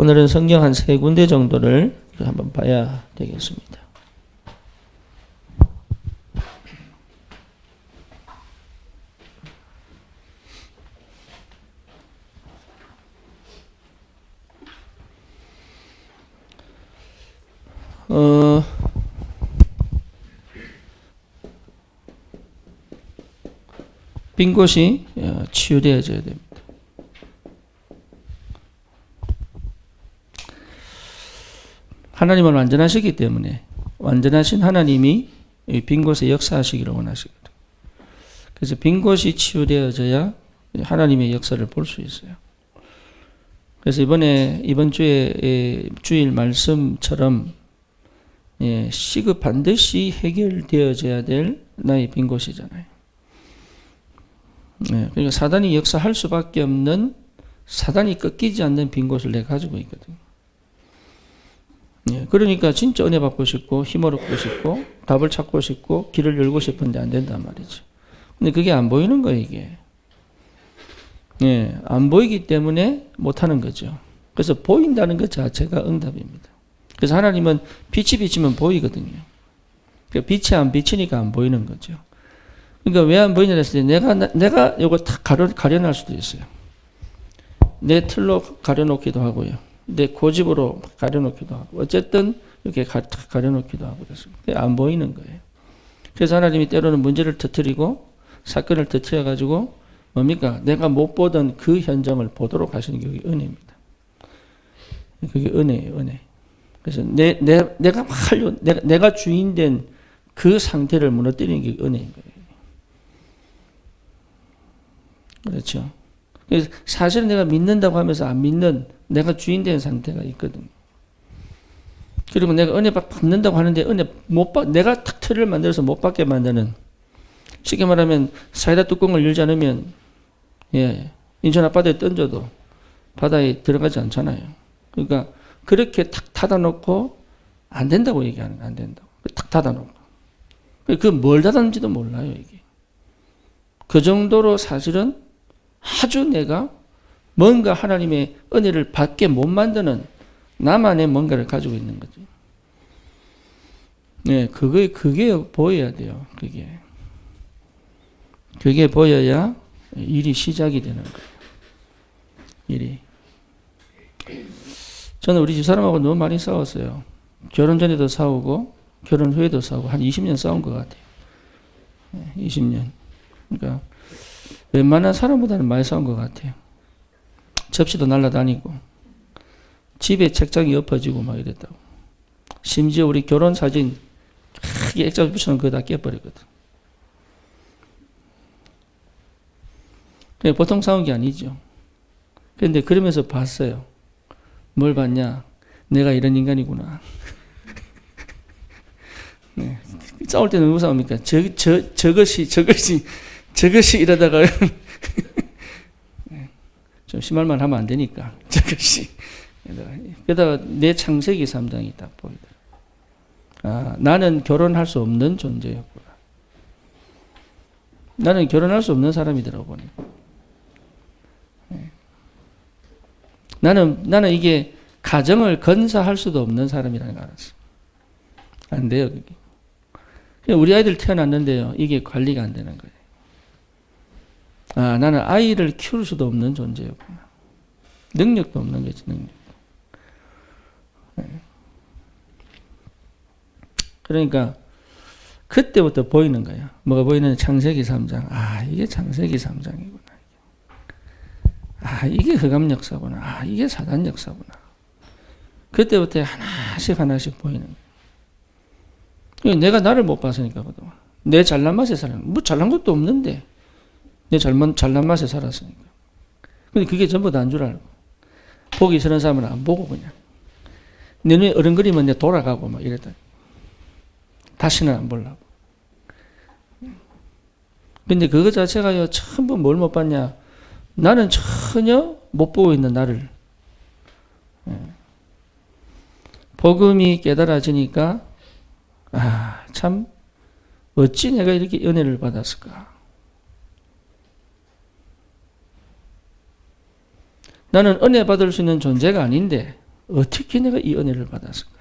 오늘은 성경 한 3군데 정도를 한번 봐야 되겠습니다. 빈 곳이 치유되어져야 됩니다. 하나님은 완전하시기 때문에 완전하신 하나님이 빈 곳에 역사하시기를 원하시거든요. 그래서 빈 곳이 치유되어져야 하나님의 역사를 볼 수 있어요. 그래서 이번 주에 주일 말씀처럼 시급 반드시 해결되어져야 될 나의 빈 곳이잖아요. 그러니까 사단이 역사할 수밖에 없는, 사단이 꺾이지 않는 빈 곳을 내가 가지고 있거든요. 그러니까 진짜 은혜 받고 싶고 힘을 얻고 싶고 답을 찾고 싶고 길을 열고 싶은데 안 된단 말이죠. 근데 그게 안 보이는 거예요, 이게. 안 보이기 때문에 못하는 거죠. 그래서 보인다는 것 자체가 응답입니다. 그래서 하나님은 빛이 비치면 보이거든요. 그러니까 빛이 안 비치니까 안 보이는 거죠. 그러니까 왜 안 보이냐 했을 때 내가 이거 다 가려낼 수도 있어요. 내 틀로 가려놓기도 하고요. 내 고집으로 가려놓기도 하고, 어쨌든 이렇게 가려놓기도 하고 그랬습니다. 안 보이는 거예요. 그래서 하나님이 때로는 문제를 터뜨리고 사건을 터뜨려가지고 뭡니까? 내가 못 보던 그 현장을 보도록 하시는 게 은혜입니다. 그게 은혜예요, 은혜. 그래서 내가 주인된 그 상태를 무너뜨리는 게 은혜인 거예요. 그렇죠. 그래서 사실은 내가 믿는다고 하면서 안 믿는 내가 주인된 상태가 있거든요. 그리고 내가 은혜 받는다고 하는데 내가 탁 틀을 만들어서 못 받게 만드는, 쉽게 말하면 사이다 뚜껑을 열지 않으면 인천 앞바다에 던져도 바다에 들어가지 않잖아요. 그러니까 그렇게 탁 닫아놓고 안 된다고 얘기하는 거예요. 안 된다고. 탁 닫아놓고. 그 뭘 닫았는지도 몰라요, 이게. 그 정도로 사실은 아주 내가 뭔가 하나님의 은혜를 받게 못 만드는 나만의 뭔가를 가지고 있는 거죠. 그게 보여야 돼요. 그게 보여야 일이 시작이 되는 거예요. 일이. 저는 우리 집사람하고 너무 많이 싸웠어요. 결혼 전에도 싸우고 결혼 후에도 싸우고 한 20년 싸운 것 같아요. 20년. 그러니까 웬만한 사람보다는 많이 싸운 것 같아요. 접시도 날아다니고 집에 책장이 엎어지고 막 이랬다고. 심지어 우리 결혼 사진 크게 액자 붙여놓은 거 다 깨버리거든. 보통 싸운 게 아니죠. 그런데 그러면서 봤어요. 뭘 봤냐? 내가 이런 인간이구나. 싸울 때는 왜 싸웁니까? 저것이 이러다가 좀 심할 말 하면 안 되니까 저것이 게다가 내 창세기 3장이 딱 보이더라. 나는 결혼할 수 없는 존재였구나. 나는 결혼할 수 없는 사람이더라고 보니. 나는 이게 가정을 건사할 수도 없는 사람이라는 걸 알았어. 안 돼요, 그게. 우리 아이들 태어났는데요, 이게 관리가 안 되는 거예요. 나는 아이를 키울 수도 없는 존재였구나. 능력도 없는 거지, 능력. 그러니까 그때부터 보이는 거야. 뭐가 보이는? 창세기 3장. 이게 창세기 3장이구나. 이게 흑암 역사구나. 이게 사단 역사구나. 그때부터 하나씩 보이는 거야. 내가 나를 못 봤으니까 그동안. 내 잘난 맛에 살았는 거야. 뭐 잘난 것도 없는데 내 잘난 맛에 살았으니까. 근데 그게 전부 다 안 줄 알고. 보기 싫은 사람은 안 보고 그냥. 내 눈에 어른거리면 내 돌아가고 막 이랬다. 다시는 안 보려고. 근데 그거 자체가요, 전부 뭘 못 봤냐. 나는 전혀 못 보고 있는 나를. 복음이 깨달아지니까, 참, 어찌 내가 이렇게 은혜를 받았을까. 나는 은혜 받을 수 있는 존재가 아닌데, 어떻게 내가 이 은혜를 받았을까?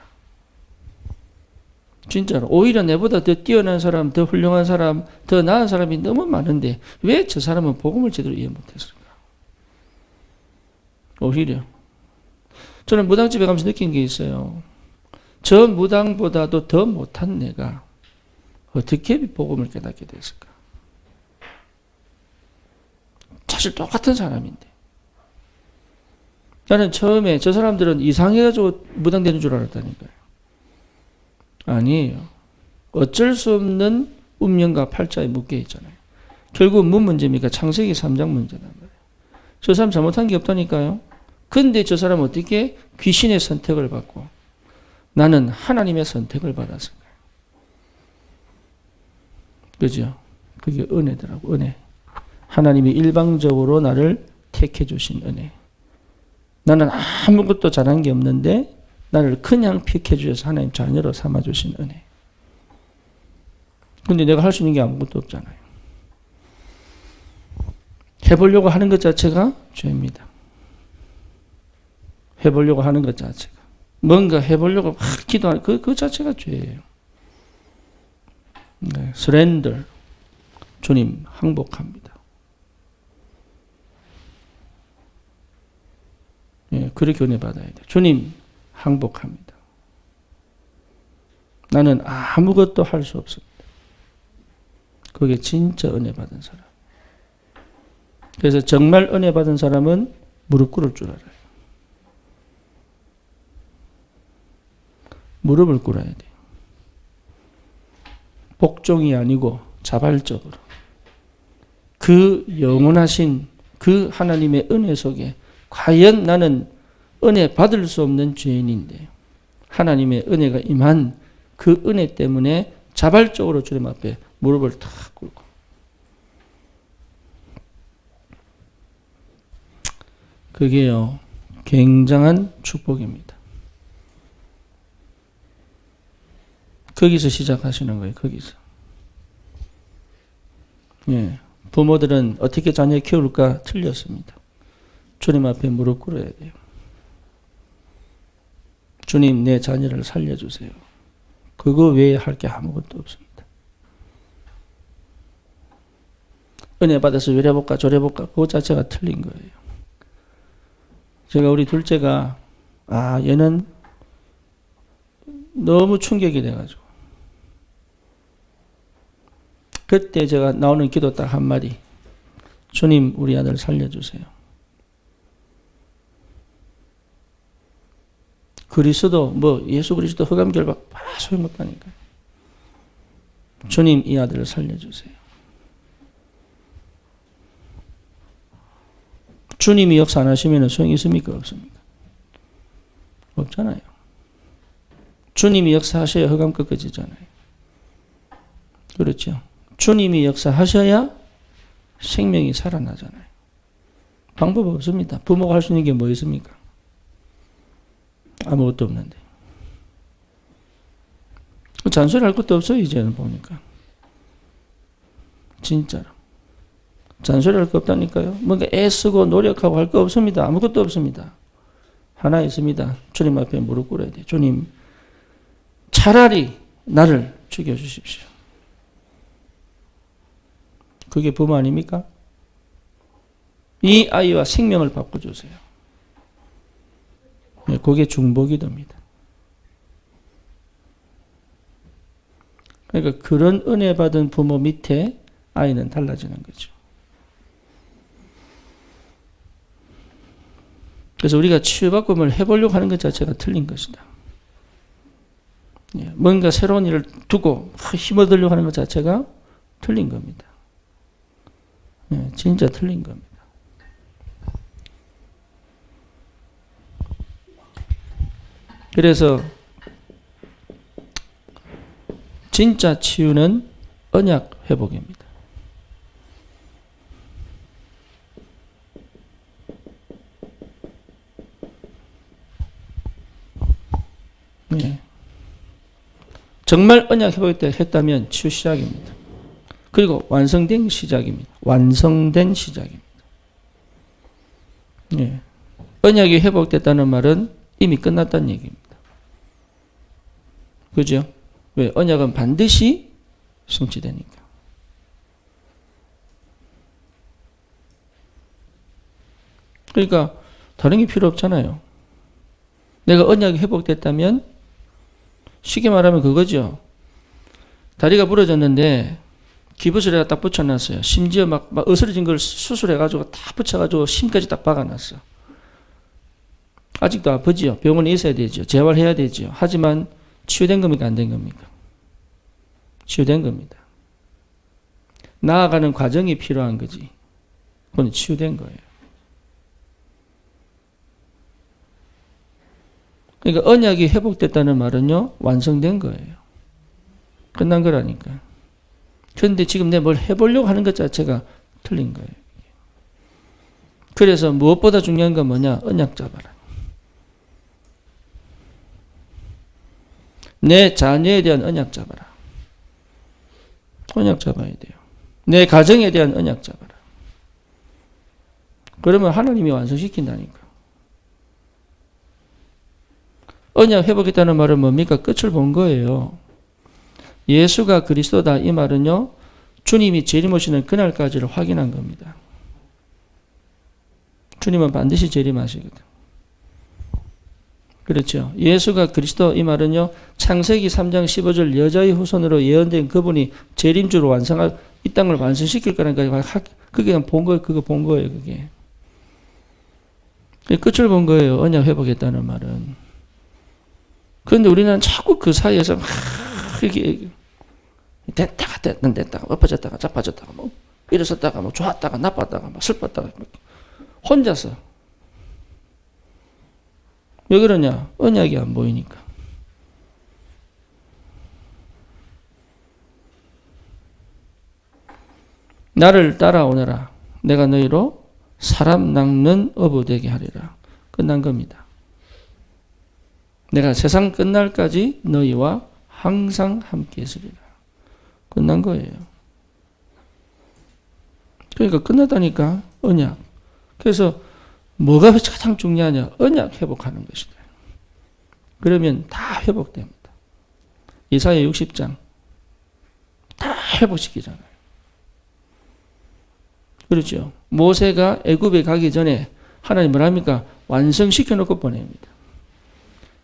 진짜로. 오히려 내보다 더 뛰어난 사람, 더 훌륭한 사람, 더 나은 사람이 너무 많은데 왜 저 사람은 복음을 제대로 이해 못했을까? 오히려. 저는 무당집에 가면서 느낀 게 있어요. 저 무당보다도 더 못한 내가 어떻게 복음을 깨닫게 됐을까? 사실 똑같은 사람인데. 나는 처음에 저 사람들은 이상해가지고 무당되는 줄 알았다니까요. 아니에요. 어쩔 수 없는 운명과 팔자에 묶여 있잖아요. 결국 뭔 문제입니까? 창세기 3장 문제란 말이에요. 저 사람 잘못한 게 없다니까요. 근데 저 사람은 어떻게 귀신의 선택을 받고 나는 하나님의 선택을 받았을까요? 그죠? 그게 은혜더라고, 은혜. 하나님이 일방적으로 나를 택해 주신 은혜. 나는 아무것도 잘한 게 없는데 나를 그냥 픽해 주셔서 하나님 자녀로 삼아 주신 은혜. 근데 내가 할 수 있는 게 아무것도 없잖아요. 해보려고 하는 것 자체가 죄입니다. 해보려고 하는 것 자체가. 뭔가 해보려고 막 기도하는 그 자체가 죄예요. 네, 서렌더. 주님 항복합니다. 예, 그렇게 은혜 받아야 돼요. 주님 항복합니다. 나는 아무것도 할 수 없습니다. 그게 진짜 은혜 받은 사람. 그래서 정말 은혜 받은 사람은 무릎 꿇을 줄 알아요. 무릎을 꿇어야 돼요. 복종이 아니고 자발적으로. 그 영원하신 그 하나님의 은혜 속에 과연 나는 은혜 받을 수 없는 죄인인데 하나님의 은혜가 임한 그 은혜 때문에 자발적으로 주님 앞에 무릎을 탁 꿇고 그게요 굉장한 축복입니다. 거기서 시작하시는 거예요. 거기서. 예, 부모들은 어떻게 자녀 키울까 틀렸습니다. 주님 앞에 무릎 꿇어야 돼요. 주님 내 자녀를 살려주세요. 그거 외에 할 게 아무것도 없습니다. 은혜 받아서 이래볼까 저래볼까 그거 자체가 틀린 거예요. 제가 우리 둘째가 얘는 너무 충격이 돼가지고 그때 제가 나오는 기도 딱 한마디. 주님 우리 아들 살려주세요. 그리스도 예수 그리스도 흑암 결박 소용없다니까요. 주님 이 아들을 살려주세요. 주님이 역사 안 하시면 소용이 있습니까? 없습니까? 없잖아요. 주님이 역사하셔야 흑암 꺾어지잖아요. 그렇죠. 주님이 역사하셔야 생명이 살아나잖아요. 방법 없습니다. 부모가 할 수 있는 게 뭐 있습니까? 아무것도 없는데. 잔소리할 것도 없어요. 이제는 보니까. 진짜로. 잔소리할 거 없다니까요. 뭔가 애쓰고 노력하고 할 거 없습니다. 아무것도 없습니다. 하나 있습니다. 주님 앞에 무릎 꿇어야 돼요. 주님 차라리 나를 죽여주십시오. 그게 부모 아닙니까? 이 아이와 생명을 바꿔주세요. 네, 그게 중보기도입니다. 그러니까 그런 은혜 받은 부모 밑에 아이는 달라지는 거죠. 그래서 우리가 치유받고 뭘 해보려고 하는 것 자체가 틀린 것이다. 뭔가 새로운 일을 두고 힘 얻으려고 하는 것 자체가 틀린 겁니다. 진짜 틀린 겁니다. 그래서 진짜 치유는 언약 회복입니다. 정말 언약 회복했다면 치유 시작입니다. 그리고 완성된 시작입니다. 완성된 시작입니다. 언약이 회복됐다는 말은 이미 끝났다는 얘기입니다. 그죠? 왜? 언약은 반드시 성취되니까. 그러니까 다른 게 필요 없잖아요. 내가 언약이 회복됐다면 쉽게 말하면 그거죠. 다리가 부러졌는데 기부스를 내가 딱 붙여놨어요. 심지어 막 으스러진 걸 수술해가지고 다 붙여가지고 심까지 딱 박아놨어. 아직도 아프지요. 병원에 있어야 되죠. 재활해야 되죠. 하지만 치유된 겁니까? 안 된 겁니까? 치유된 겁니다. 나아가는 과정이 필요한 거지. 그건 치유된 거예요. 그러니까 언약이 회복됐다는 말은요, 완성된 거예요. 끝난 거라니까. 그런데 지금 내가 뭘 해보려고 하는 것 자체가 틀린 거예요. 그래서 무엇보다 중요한 건 뭐냐? 언약 잡아라. 내 자녀에 대한 언약 잡아라. 언약 잡아야 돼요. 내 가정에 대한 언약 잡아라. 그러면 하나님이 완성시킨다니까. 언약 회복했다는 말은 뭡니까? 끝을 본 거예요. 예수가 그리스도다 이 말은요, 주님이 재림오시는 그날까지를 확인한 겁니다. 주님은 반드시 재림하시거든. 그렇죠. 예수가 그리스도 이 말은요, 창세기 3장 15절 여자의 후손으로 예언된 그분이 재림주로 완성할 이 땅을 완성시킬 거라니까 그게 본 거예요. 그거 본 거예요. 그게 끝을 본 거예요. 언약 회복했다는 말은. 그런데 우리는 자꾸 그 사이에서 막 이렇게 됐다가 엎어졌다가 자빠졌다가 뭐 일어섰다가 뭐 좋았다가 나빴다가 막 슬펐다가 혼자서. 왜 그러냐? 언약이 안 보이니까. 나를 따라오너라. 내가 너희로 사람 낚는 어부 되게 하리라. 끝난 겁니다. 내가 세상 끝날까지 너희와 항상 함께 있으리라. 끝난 거예요. 그러니까 끝났다니까. 언약. 그래서 뭐가 가장 중요하냐? 언약 회복하는 것이다. 그러면 다 회복됩니다. 이사야 60장 다 회복시키잖아요. 그렇죠. 모세가 애굽에 가기 전에 하나님 뭐랍니까? 완성시켜놓고 보냅니다.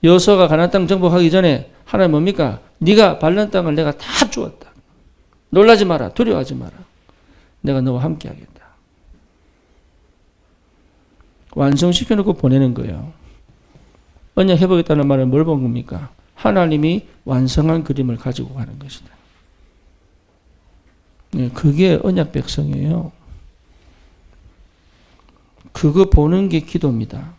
여호수아가 가나안 땅 정복하기 전에 하나님 뭡니까? 네가 밟는 땅을 내가 다 주었다. 놀라지 마라. 두려워하지 마라. 내가 너와 함께 하겠다. 완성시켜놓고 보내는 거예요. 언약 회복했다는 말은 뭘 본 겁니까? 하나님이 완성한 그림을 가지고 가는 것이다. 그게 언약 백성이에요. 그거 보는 게 기도입니다.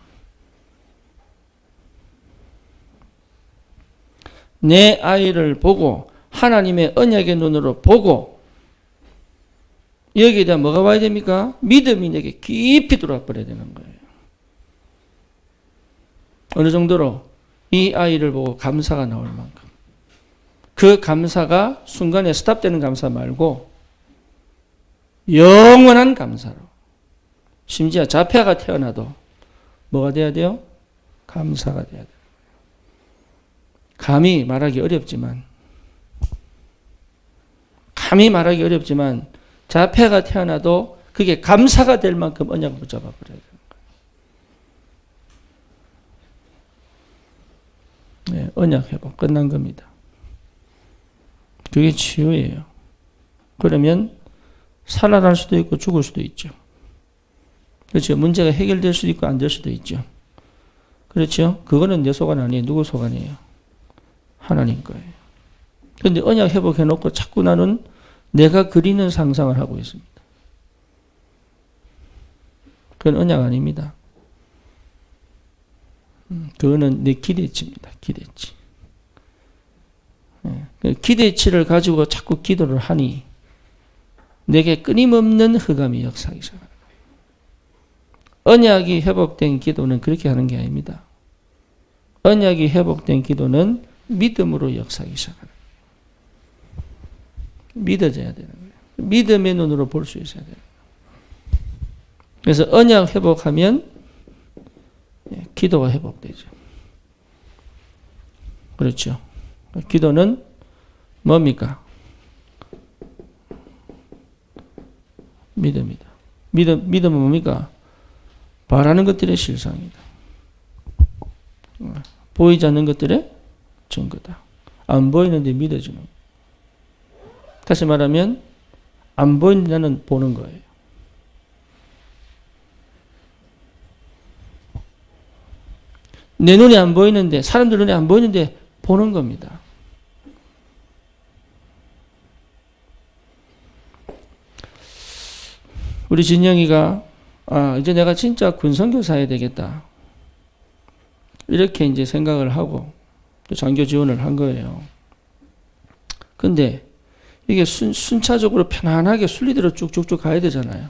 내 아이를 보고 하나님의 언약의 눈으로 보고 여기에 대한 뭐가 와야 됩니까? 믿음이 내게 깊이 들어와 버려야 되는 거예요. 어느 정도로 이 아이를 보고 감사가 나올 만큼. 그 감사가 순간에 스탑되는 감사 말고 영원한 감사로. 심지어 자폐아가 태어나도 뭐가 돼야 돼요? 감사가 돼야 돼요. 감히 말하기 어렵지만 자폐아가 태어나도 그게 감사가 될 만큼 언약을 붙잡아 버려야 돼요. 네, 언약 회복 끝난 겁니다. 그게 치유예요. 그러면 살아날 수도 있고 죽을 수도 있죠. 그렇죠. 문제가 해결될 수도 있고 안 될 수도 있죠. 그렇죠. 그거는 내 소관 아니에요. 누구 소관이에요? 하나님 거예요. 그런데 언약 회복해놓고 자꾸 나는 내가 그리는 상상을 하고 있습니다. 그건 언약 아닙니다. 그거는 내 기대치입니다. 기대치. 기대치를 가지고 자꾸 기도를 하니 내게 끊임없는 흑암이 역사하기 시작합니다. 언약이 회복된 기도는 그렇게 하는 게 아닙니다. 언약이 회복된 기도는 믿음으로 역사하기 시작합니다. 믿어져야 되는 거예요. 믿음의 눈으로 볼 수 있어야 돼요. 그래서 언약 회복하면 기도가 회복되죠. 그렇죠. 기도는 뭡니까? 믿음이다. 믿음은 뭡니까? 바라는 것들의 실상이다. 보이지 않는 것들의 증거다. 안 보이는데 믿어지는. 다시 말하면 안 보이는 자는 보는 거예요. 내 눈에 안 보이는데, 사람들 눈에 안 보이는데 보는 겁니다. 우리 진영이가 이제 내가 진짜 군선교사 해야 되겠다. 이렇게 이제 생각을 하고 또 장교 지원을 한 거예요. 근데 이게 순차적으로 편안하게 순리대로 쭉쭉쭉 가야 되잖아요.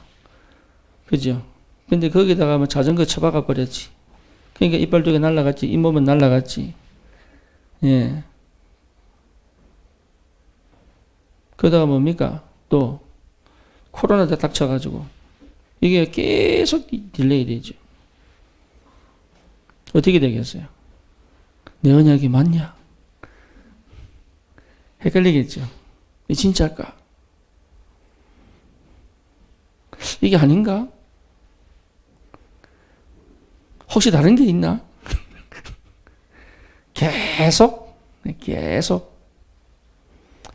그죠? 근데 거기다가 뭐 자전거 쳐박아 버렸지. 그러니까 이빨 두 개 날라갔지. 잇몸은 날라갔지. 예. 그러다가 뭡니까? 또 코로나가 닥쳐가지고 이게 계속 딜레이 되죠. 어떻게 되겠어요? 내 언약이 맞냐? 헷갈리겠죠. 이 진짜일까? 이게 아닌가? 혹시 다른 게 있나? 계속.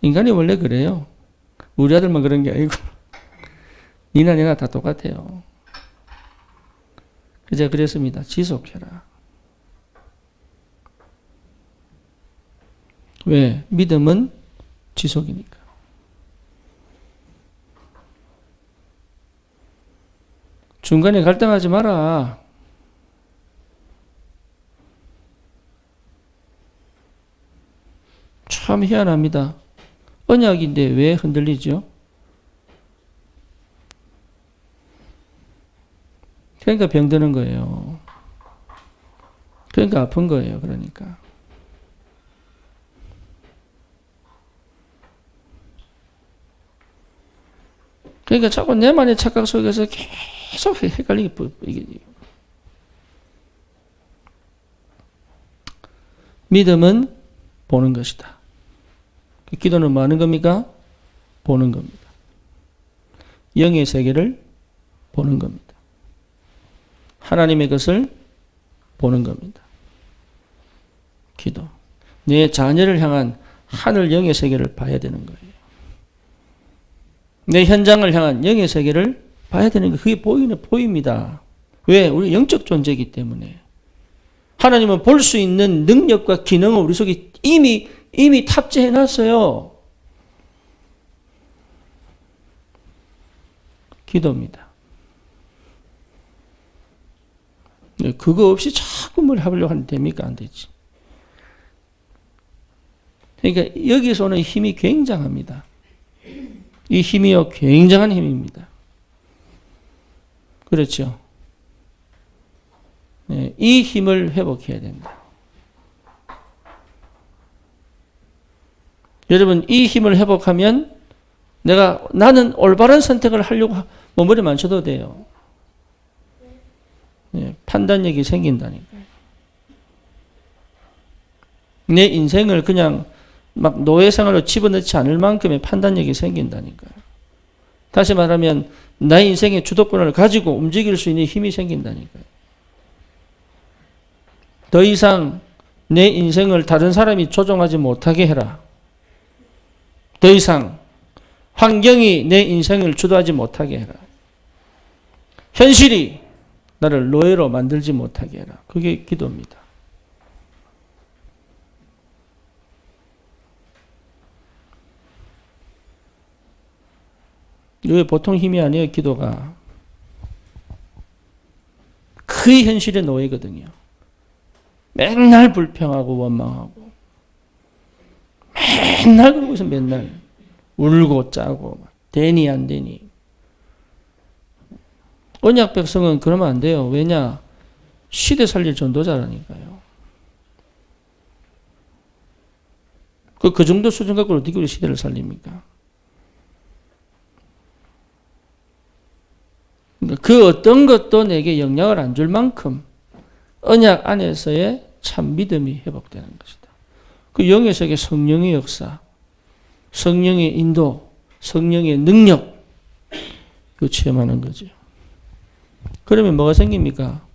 인간이 원래 그래요. 우리 아들만 그런 게 아니고 니나 내나 다 똑같아요. 제가 그랬습니다. 지속해라. 왜? 믿음은 지속이니까. 중간에 갈등하지 마라. 참 희한합니다. 언약인데 왜 흔들리죠? 그러니까 병드는 거예요. 그러니까 아픈 거예요. 그러니까. 그러니까 자꾸 내만의 착각 속에서 계속 헷갈리게 이게. 믿음은 보는 것이다. 기도는 뭐 하는 겁니까? 보는 겁니다. 영의 세계를 보는 겁니다. 하나님의 것을 보는 겁니다. 기도. 내 자녀를 향한 하늘 영의 세계를 봐야 되는 거예요. 내 현장을 향한 영의 세계를 봐야 되는 거. 그게 보입니다. 왜? 우리 영적 존재이기 때문에. 하나님은 볼 수 있는 능력과 기능을 우리 속에 이미 탑재해 놨어요. 기도입니다. 그거 없이 자꾸 뭘 하려고 하면 됩니까? 안 되지. 그러니까 여기서 오는 힘이 굉장합니다. 이 힘이요, 굉장한 힘입니다. 그렇죠. 네, 이 힘을 회복해야 됩니다. 여러분, 이 힘을 회복하면 나는 올바른 선택을 하려고 머리 만져도 돼요. 네, 판단력이 생긴다니까요. 내 인생을 그냥 막 노예생활로 집어넣지 않을 만큼의 판단력이 생긴다니까요. 다시 말하면 나의 인생의 주도권을 가지고 움직일 수 있는 힘이 생긴다니까요. 더 이상 내 인생을 다른 사람이 조종하지 못하게 해라. 더 이상 환경이 내 인생을 주도하지 못하게 해라. 현실이 나를 노예로 만들지 못하게 해라. 그게 기도입니다. 이게 보통 힘이 아니에요, 기도가. 그 현실의 노예거든요. 맨날 불평하고 원망하고 맨날 그러고서 맨날 울고 짜고 되니 안 되니. 언약 백성은 그러면 안 돼요. 왜냐? 시대 살릴 전도자라니까요. 그 정도 수준 갖고 어떻게 우리 시대를 살립니까? 그 어떤 것도 내게 영향을 안 줄 만큼 언약 안에서의 참 믿음이 회복되는 것이다. 그 영의 세계 성령의 역사, 성령의 인도, 성령의 능력, 그 체험하는 거죠. 그러면 뭐가 생깁니까?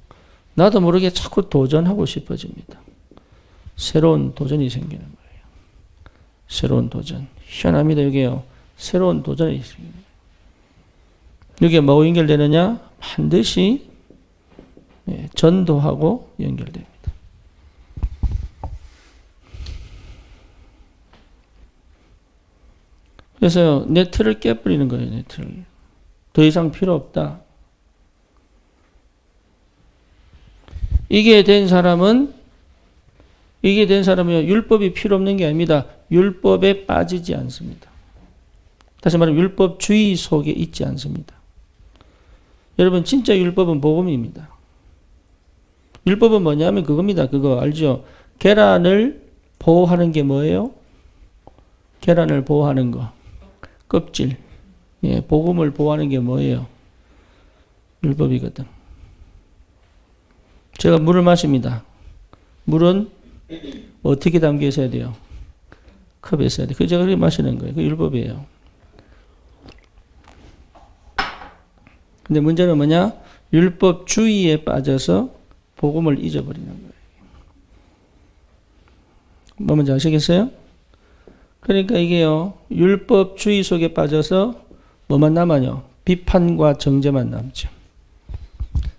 나도 모르게 자꾸 도전하고 싶어집니다. 새로운 도전이 생기는 거예요. 새로운 도전. 희한합니다. 여기요. 새로운 도전이 생깁니다. 여기에 뭐하고 연결되느냐? 반드시 전도하고 연결됩니다. 그래서 내 틀을 깨버리는 거예요. 내 틀을. 더 이상 필요 없다. 이게 된 사람은 율법이 필요 없는 게 아닙니다. 율법에 빠지지 않습니다. 다시 말하면 율법주의 속에 있지 않습니다. 여러분 진짜 율법은 복음입니다. 율법은 뭐냐면 그겁니다. 그거 알죠? 계란을 보호하는 게 뭐예요? 계란을 보호하는 거. 껍질. 예, 복음을 보호하는 게 뭐예요? 율법이거든. 제가 물을 마십니다. 물은 어떻게 담겨 있어야 돼요? 컵에 있어야 돼요. 제가 그렇게 마시는 거예요. 그 율법이에요. 근데 문제는 뭐냐? 율법주의에 빠져서 복음을 잊어버리는 거예요. 뭐 뭔지 아시겠어요? 그러니까 이게요, 율법주의 속에 빠져서 뭐만 남아요? 비판과 정죄만 남죠.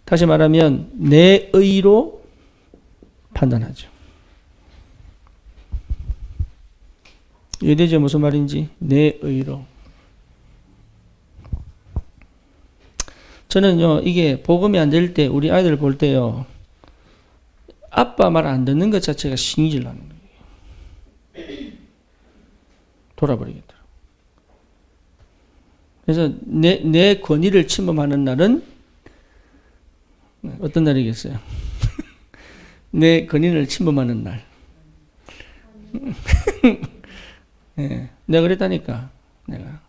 다시 말하면 내 의로 판단하죠. 이해되죠? 무슨 말인지? 내 의로. 저는요, 이게 복음이 안 될 때, 우리 아이들 볼 때요, 아빠 말 안 듣는 것 자체가 신기질 나는 거예요. 돌아버리겠더라고요. 그래서 내 권위를 침범하는 날은 어떤 날이겠어요? 내 권위를 침범하는 날. 네, 내가 그랬다니까. 내가.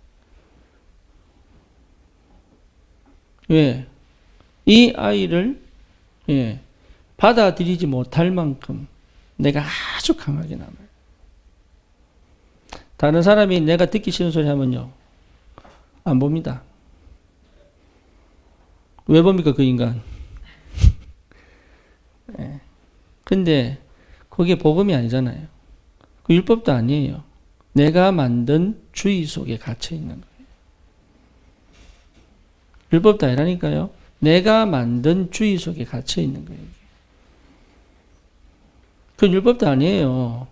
왜? 이 아이를 받아들이지 못할 만큼 내가 아주 강하게 남아요. 다른 사람이 내가 듣기 싫은 소리 하면요, 안 봅니다. 왜 봅니까, 그 인간? 근데 그게 복음이 아니잖아요. 그 율법도 아니에요. 내가 만든 주의 속에 갇혀 있는 거예요. 율법도 아니라니까요. 내가 만든 주의 속에 갇혀 있는 거예요. 그 율법도 아니에요.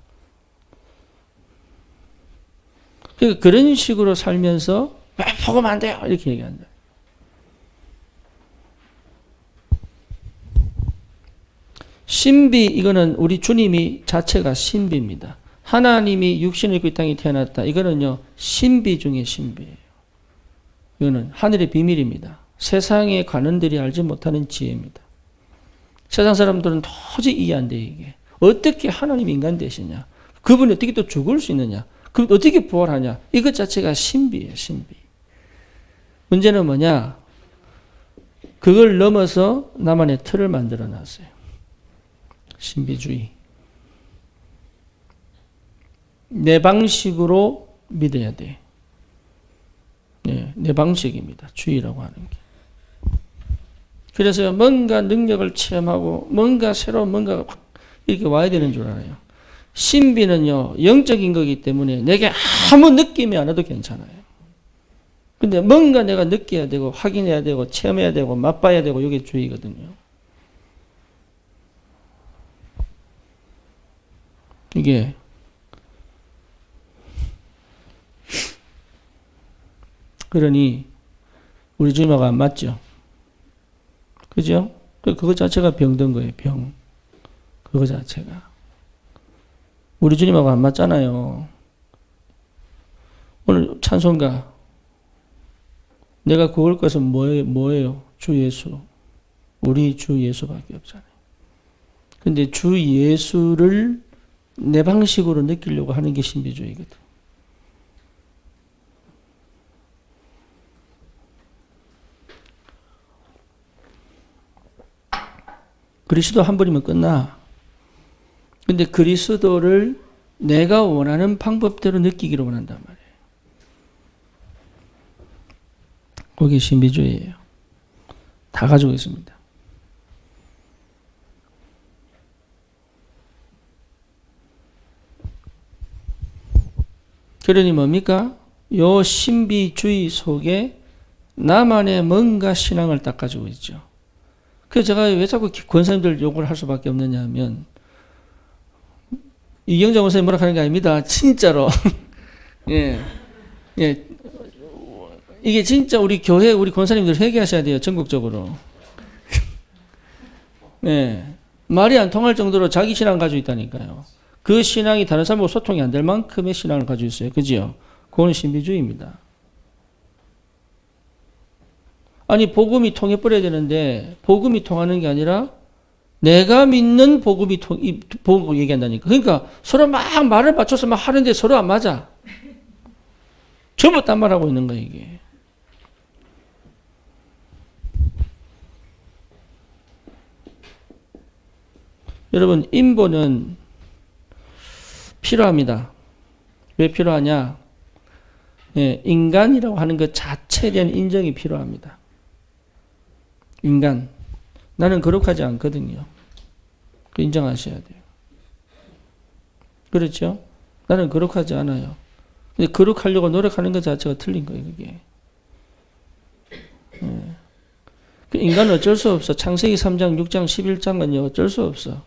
그러니까 그런 식으로 살면서 왜 복음 안 돼요? 이렇게 얘기한다. 신비, 이거는 우리 주님이 자체가 신비입니다. 하나님이 육신을 입고 이 땅에 태어났다. 이거는요, 신비 중에 신비예요. 이거는 하늘의 비밀입니다. 세상의 관원들이 알지 못하는 지혜입니다. 세상 사람들은 도저히 이해 안 돼, 이게. 어떻게 하나님이 인간 되시냐? 그분이 어떻게 또 죽을 수 있느냐? 그럼 어떻게 부활하냐? 이것 자체가 신비예요, 신비. 문제는 뭐냐? 그걸 넘어서 나만의 틀을 만들어 놨어요. 신비주의. 내 방식으로 믿어야 돼. 네, 내 방식입니다. 주의라고 하는 게. 그래서 뭔가 능력을 체험하고 뭔가 새로운 뭔가가 이렇게 와야 되는 줄 알아요. 신비는요, 영적인 거기 때문에 내게 아무 느낌이 안 와도 괜찮아요. 근데 뭔가 내가 느껴야 되고 확인해야 되고 체험해야 되고 맛봐야 되고 이게 주의거든요. 이게 그러니 우리 주님하고 안 맞죠? 그죠? 그거 자체가 병든 거예요. 병. 그거 자체가. 우리 주님하고 안 맞잖아요. 오늘 찬송가 내가 구할 것은 뭐예요? 주 예수. 우리 주 예수밖에 없잖아요. 근데 주 예수를 내 방식으로 느끼려고 하는 게 신비주의거든. 그리스도 한 번이면 끝나. 근데 그리스도를 내가 원하는 방법대로 느끼기를 원한단 말이에요. 그게 신비주의예요. 다 가지고 있습니다. 그러니 뭡니까? 요 신비주의 속에 나만의 뭔가 신앙을 딱 가지고 있죠. 그래서 제가 왜 자꾸 권사님들 욕을 할 수밖에 없느냐 하면, 이경자 원사님 뭐라 하는 게 아닙니다. 진짜로. 예. 예. 이게 진짜 우리 교회, 우리 권사님들 회개하셔야 돼요. 전국적으로. 예. 말이 안 통할 정도로 자기 신앙 가지고 있다니까요. 그 신앙이 다른 사람하고 소통이 안 될 만큼의 신앙을 가지고 있어요. 그죠? 그건 신비주의입니다. 아니, 복음이 통해버려야 되는데, 복음이 통하는 게 아니라, 내가 믿는 복음이 복음 얘기한다니까. 그러니까 서로 막 말을 맞춰서 막 하는데 서로 안 맞아. 전부 딴 말하고 있는 거야, 이게. 여러분, 인본은 필요합니다. 왜 필요하냐? 예, 인간이라고 하는 것 자체에 대한 인정이 필요합니다. 인간. 나는 거룩하지 않거든요. 그 인정하셔야 돼요. 그렇죠? 나는 거룩하지 않아요. 근데 거룩하려고 노력하는 것 자체가 틀린 거예요, 그게. 예. 그 인간은 어쩔 수 없어. 창세기 3장, 6장, 11장은요, 어쩔 수 없어.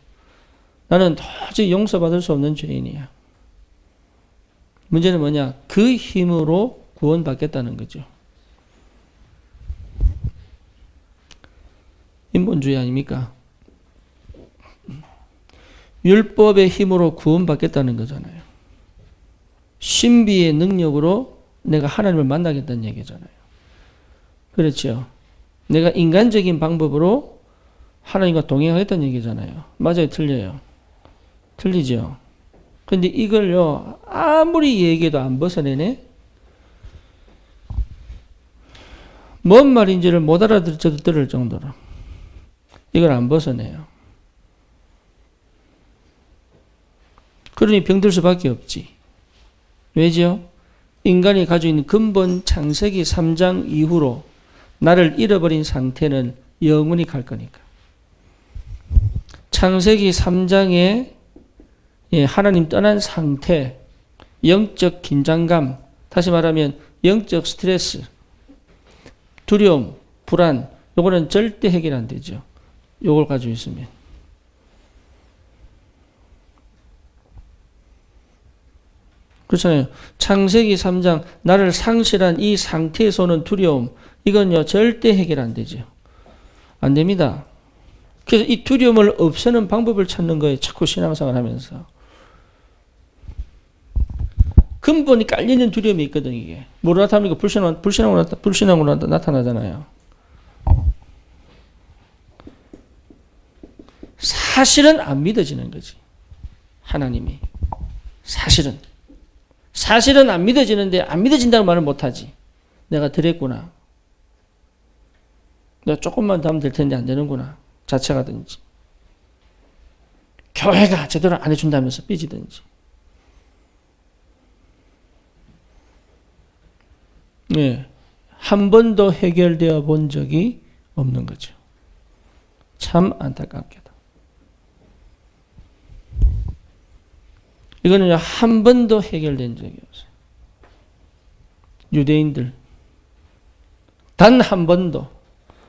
나는 도저히 용서받을 수 없는 죄인이야. 문제는 뭐냐? 그 힘으로 구원받겠다는 거죠. 인본주의 아닙니까? 율법의 힘으로 구원받겠다는 거잖아요. 신비의 능력으로 내가 하나님을 만나겠다는 얘기잖아요. 그렇죠? 내가 인간적인 방법으로 하나님과 동행하겠다는 얘기잖아요. 맞아요? 틀려요? 틀리죠? 근데 이걸요, 아무리 얘기해도 안 벗어내네? 뭔 말인지를 못 알아들어도 들을 정도로. 이걸 안 벗어내요. 그러니 병들 수밖에 없지. 왜죠? 인간이 가지고 있는 근본 창세기 3장 이후로 나를 잃어버린 상태는 영원히 갈 거니까. 창세기 3장에 하나님 떠난 상태, 영적 긴장감, 다시 말하면 영적 스트레스, 두려움, 불안, 요거는 절대 해결 안 되죠. 요걸 가지고 있으면. 그렇잖아요. 창세기 3장, 나를 상실한 이 상태에서 오는 두려움, 이건요, 절대 해결 안 되죠. 안 됩니다. 그래서 이 두려움을 없애는 방법을 찾는 거예요. 자꾸 신앙생활 하면서. 근본이 깔리는 두려움이 있거든, 이게. 뭐로 나타납니까? 불신앙으로 나타나잖아요. 사실은 안 믿어지는 거지. 하나님이. 사실은 안 믿어지는데 안 믿어진다는 말을 못하지. 내가 드렸구나. 내가 조금만 더 하면 될 텐데 안 되는구나. 자책하든지. 교회가 제대로 안 해준다면서 삐지든지. 네. 한 번도 해결되어 본 적이 없는 거죠. 참 안타깝게도. 이거는 한 번도 해결된 적이 없어요. 유대인들. 단 한 번도.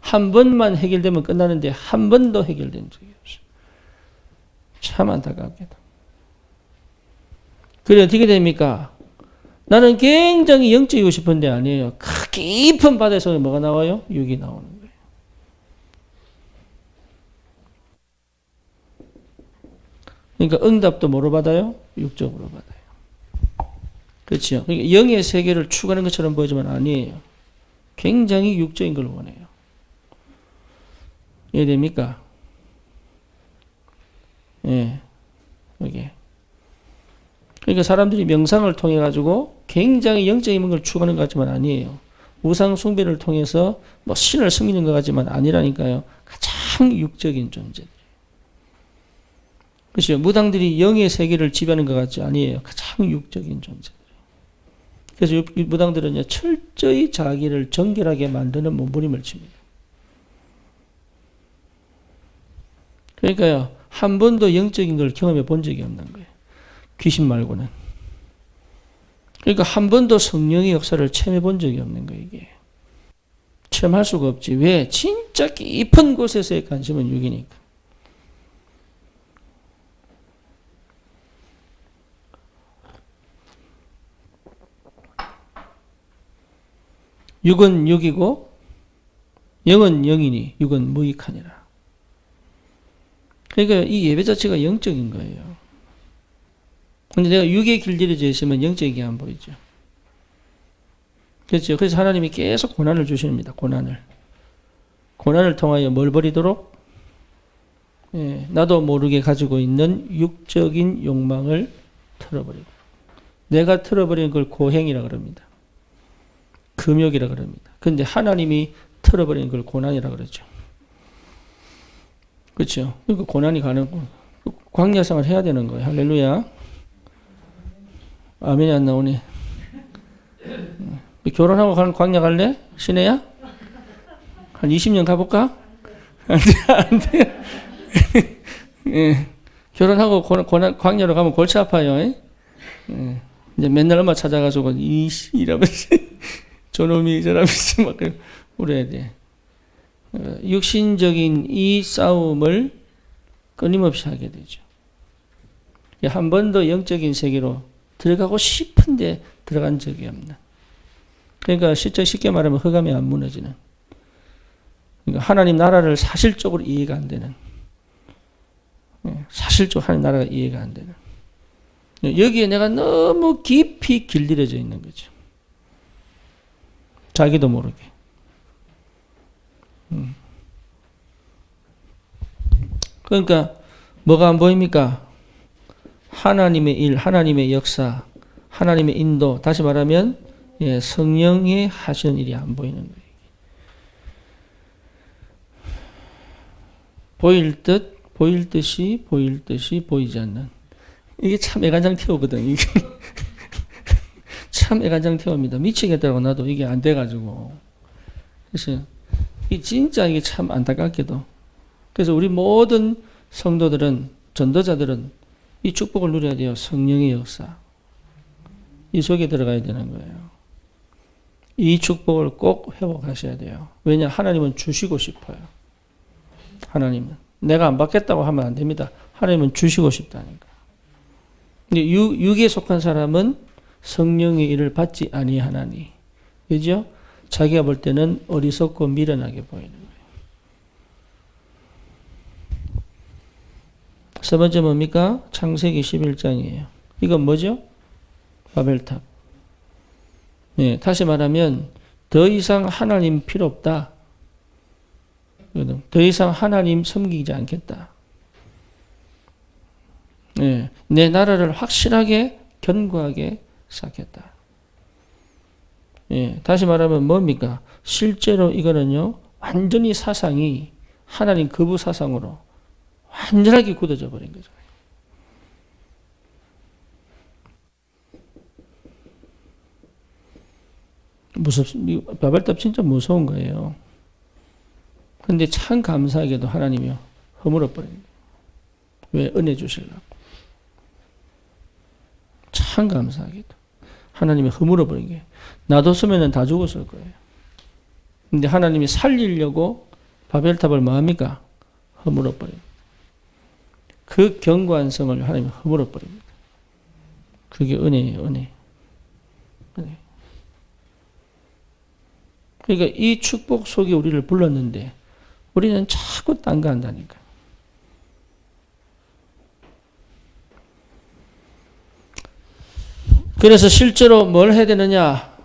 한 번만 해결되면 끝나는데 한 번도 해결된 적이 없어요. 참 안타깝게도. 그래 어떻게 됩니까? 나는 굉장히 영적이고 싶은데 아니에요. 깊은 바다에서 뭐가 나와요? 육이 나오는 거예요. 그러니까 응답도 뭐로 받아요? 육적으로 받아요. 그렇죠? 그러니까 영의 세계를 추구하는 것처럼 보이지만 아니에요. 굉장히 육적인 걸 원해요. 이해됩니까? 예. 이게. 그러니까 사람들이 명상을 통해 가지고 굉장히 영적인 걸 추구하는 것 같지만 아니에요. 우상 숭배를 통해서 뭐 신을 섬기는 것 같지만 아니라니까요. 가장 육적인 존재들. 그렇죠. 무당들이 영의 세계를 지배하는 것 같지 아니에요. 가장 육적인 존재들. 그래서 이 무당들은 철저히 자기를 정결하게 만드는 몸부림을 칩니다. 그러니까요, 한 번도 영적인 걸 경험해 본 적이 없는 거예요. 귀신 말고는. 그러니까 한 번도 성령의 역사를 체험해 본 적이 없는 거예요, 이게. 체험할 수가 없지. 왜? 진짜 깊은 곳에서의 관심은 육이니까. 육은 육이고 영은 영이니 육은 무익하니라. 그러니까 이 예배 자체가 영적인 거예요. 근데 내가 육에 길들여져 있으면 영적인 게 안 보이죠. 그렇죠. 그래서 하나님이 계속 고난을 주십니다. 고난을 통하여 뭘 버리도록? 예, 나도 모르게 가지고 있는 육적인 욕망을 틀어버리고. 내가 틀어버리는 걸 고행이라 그럽니다. 금욕이라 그럽니다. 그런데 하나님이 틀어버리는 걸 고난이라 그러죠. 그렇죠. 그러니까 고난이 가는 광야생활 해야 되는 거예요. 할렐루야. 아멘이 안 나오네. 결혼하고 가는 광야 갈래? 시내야? 한 20년 가볼까? 안 돼. 예. 결혼하고 광야로 가면 골치 아파요. 예. 이제 맨날 엄마 찾아가지고 이러면서 저놈이 저러면서 막 울어야 돼. 육신적인 이 싸움을 끊임없이 하게 되죠. 한 번도 영적인 세계로 들어가고 싶은데 들어간 적이 없는. 그러니까 쉽게 말하면 흑암이 안 무너지는. 그러니까 하나님 나라를 사실적으로 이해가 안 되는. 사실적으로 하나님 나라가 이해가 안 되는. 여기에 내가 너무 깊이 길들여져 있는 거죠. 자기도 모르게. 그러니까 뭐가 안 보입니까? 하나님의 일, 하나님의 역사, 하나님의 인도, 다시 말하면 성령이 하시는 일이 안 보이는 거예요. 보일 듯이 보이지 않는. 이게 참 애간장 태우거든. 이게 참 애간장 태웁니다. 미치겠다고 나도 이게 안 돼가지고. 그래서 이게 참 안타깝게도. 그래서 우리 모든 성도들은, 전도자들은 이 축복을 누려야 돼요. 성령의 역사. 이 속에 들어가야 되는 거예요. 이 축복을 꼭 회복하셔야 돼요. 왜냐? 하나님은 주시고 싶어요. 하나님은. 내가 안 받겠다고 하면 안 됩니다. 하나님은 주시고 싶다니까. 근데 육에 속한 사람은 성령의 일을 받지 아니하나니. 그죠? 자기가 볼 때는 어리석고 미련하게 보이는 거예요. 세 번째 뭡니까? 창세기 11장이에요. 이건 뭐죠? 바벨탑. 네, 다시 말하면 더 이상 하나님 필요 없다. 더 이상 하나님 섬기지 않겠다. 네, 내 나라를 확실하게 견고하게 쌓겠다. 네, 다시 말하면 뭡니까? 실제로 이거는요, 완전히 사상이 하나님 거부 사상으로 완전하게 굳어져 버린 거죠. 바벨탑 진짜 무서운 거예요. 근데 참 감사하게도 하나님이 허물어 버린 거예요. 왜? 은혜 주시려고. 참 감사하게도. 하나님이 허물어 버린 게 놔뒀으면 다 죽었을 거예요. 근데 하나님이 살리려고 바벨탑을 뭐합니까? 허물어 버린 거예요. 그 견고한 성을 하나님이 허물어 버립니다. 그게 은혜예요, 은혜. 그러니까 이 축복 속에 우리를 불렀는데 우리는 자꾸 딴 거 한다니까. 그래서 실제로 뭘 해야 되느냐?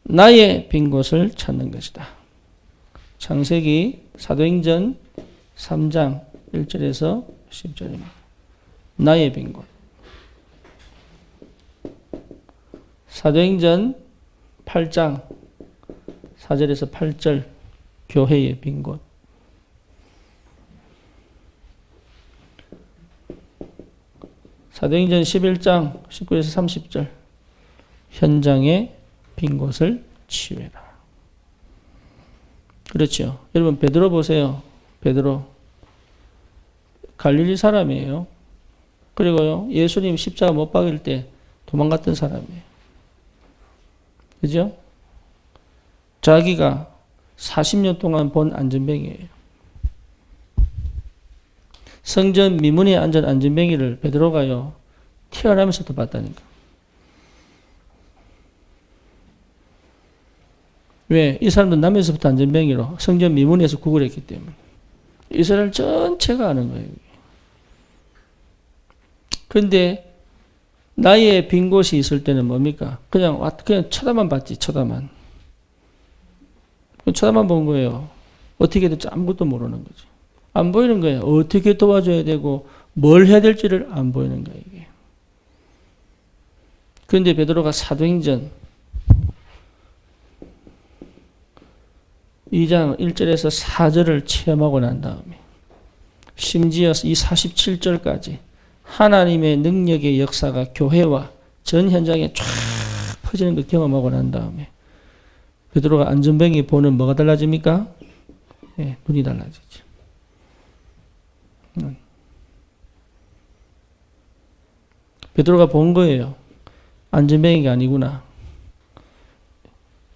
나의 빈 곳을 찾는 것이다. 창세기 사도행전 3장 1절에서 10절입니다. 나의 빈 곳. 사도행전 8장 4절에서 8절 교회의 빈 곳. 사도행전 11장 19에서 30절. 현장에 빈 곳을 치유해라. 그렇죠. 여러분 베드로 보세요. 베드로 갈릴리 사람이에요. 그리고요 예수님 십자가 못 박일 때 도망갔던 사람이에요. 그죠? 자기가 40년 동안 본 안전뱅이에요. 성전 미문에 앉은 안전뱅이를 베드로가요 태어나면서도 봤다니까. 왜? 이 사람도 남에서부터 안전뱅이로 성전 미문에서 구걸했기 때문에 이스라엘 전체가 아는 거예요. 그런데 나의 빈 곳이 있을 때는 뭡니까? 그냥 쳐다만 봤지, 쳐다만. 쳐다만 본 거예요. 어떻게 될지 아무것도 모르는 거지. 안 보이는 거예요. 어떻게 도와줘야 되고 뭘 해야 될지를 안 보이는 거예요. 이게. 그런데 베드로가 사도행전 2장 1절에서 4절을 체험하고 난 다음에 심지어 이 47절까지 하나님의 능력의 역사가 교회와 전 현장에 쫙 퍼지는 걸 경험하고 난 다음에 베드로가 안전뱅이 보는 뭐가 달라집니까? 네, 눈이 달라지죠. 베드로가 본 거예요. 안전뱅이가 아니구나.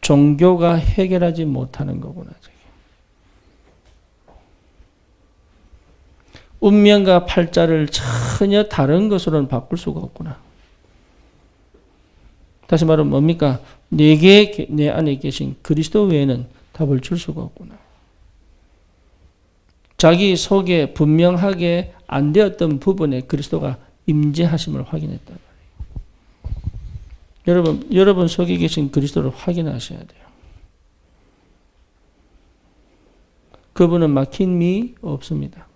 종교가 해결하지 못하는 거구나. 운명과 팔자를 전혀 다른 것으로는 바꿀 수가 없구나. 다시 말하면 뭡니까? 내게 내 안에 계신 그리스도 외에는 답을 줄 수가 없구나. 자기 속에 분명하게 안 되었던 부분에 그리스도가 임재하심을 확인했단 말이에요. 여러분 속에 계신 그리스도를 확인하셔야 돼요. 그분은 막힘이 없습니다.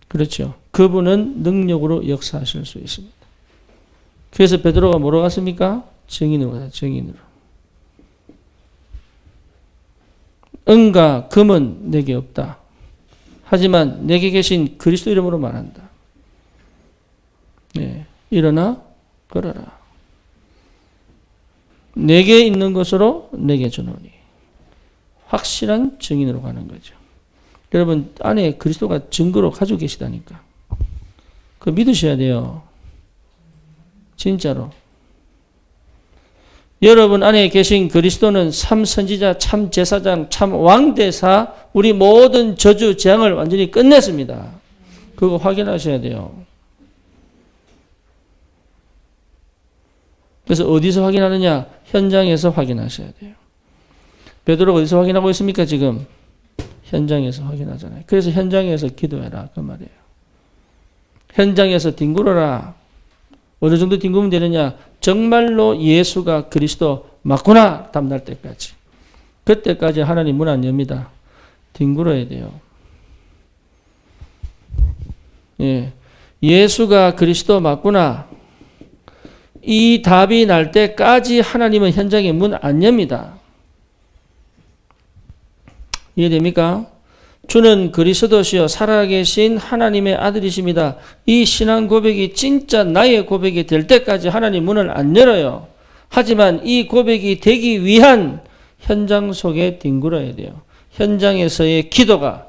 그렇죠. 그분은 능력으로 역사하실 수 있습니다. 그래서 베드로가 뭐로 갔습니까? 증인으로 가요. 증인으로. 은과 금은 내게 없다. 하지만 내게 계신 그리스도 이름으로 말한다. 네. 일어나 걸어라. 내게 있는 것으로 내게 주노니. 확실한 증인으로 가는 거죠. 여러분 안에 그리스도가 증거로 가지고 계시다니까. 그거 믿으셔야 돼요. 진짜로. 여러분 안에 계신 그리스도는 참 선지자, 참 제사장, 참 왕대사, 우리 모든 저주, 재앙을 완전히 끝냈습니다. 그거 확인하셔야 돼요. 그래서 어디서 확인하느냐? 현장에서 확인하셔야 돼요. 베드로가 어디서 확인하고 있습니까 지금? 현장에서 확인하잖아요. 그래서 현장에서 기도해라 그 말이에요. 현장에서 뒹굴어라. 어느 정도 뒹구면 되느냐? 정말로 예수가 그리스도 맞구나 답날 때까지. 그때까지 하나님 문 안 엽니다. 뒹굴어야 돼요. 예, 예수가 그리스도 맞구나. 이 답이 날 때까지 하나님은 현장에 문 안 엽니다. 이해됩니까? 주는 그리스도시요 살아계신 하나님의 아들이십니다. 이 신앙 고백이 진짜 나의 고백이 될 때까지 하나님 문을 안 열어요. 하지만 이 고백이 되기 위한 현장 속에 뒹굴어야 돼요. 현장에서의 기도가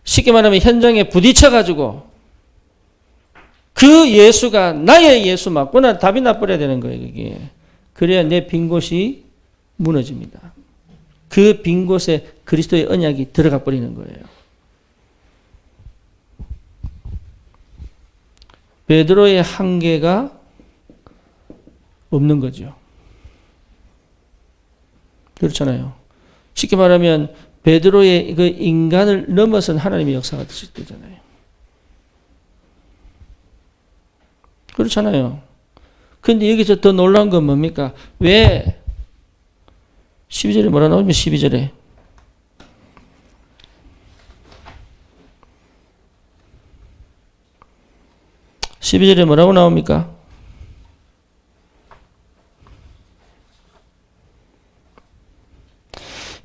쉽게 말하면 현장에 부딪혀가지고 그 예수가 나의 예수 맞구나 답이 나버려야 되는 거예요. 그게. 그래야 내 빈 곳이 무너집니다. 그 빈 곳에 그리스도의 언약이 들어가 버리는 거예요. 베드로의 한계가 없는 거죠. 그렇잖아요. 쉽게 말하면 베드로의 그 인간을 넘어선 하나님의 역사가 되잖아요. 그렇잖아요. 그런데 여기서 더 놀라운 건 뭡니까? 왜 12절에 뭐라 나오면 12절에 12절에 뭐라고 나옵니까?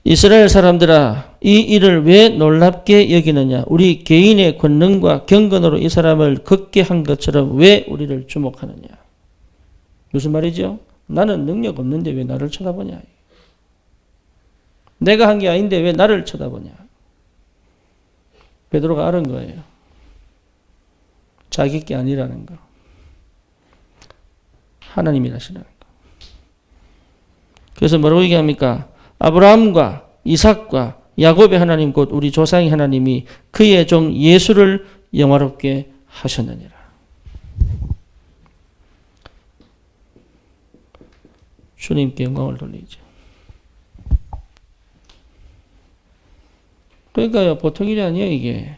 이스라엘 사람들아, 이 일을 왜 놀랍게 여기느냐? 우리 개인의 권능과 경건으로 이 사람을 걷게 한 것처럼 왜 우리를 주목하느냐? 무슨 말이죠? 나는 능력 없는데 왜 나를 쳐다보냐? 내가 한 게 아닌데 왜 나를 쳐다보냐? 베드로가 알은 거예요. 자기 게 아니라는 거. 하나님이라시라는 거. 그래서 뭐라고 얘기합니까? 아브라함과 이삭과 야곱의 하나님 곧 우리 조상의 하나님이 그의 종 예수를 영화롭게 하셨느니라. 주님께 영광을 돌리죠. 그러니까요, 보통 일이 아니에요, 이게.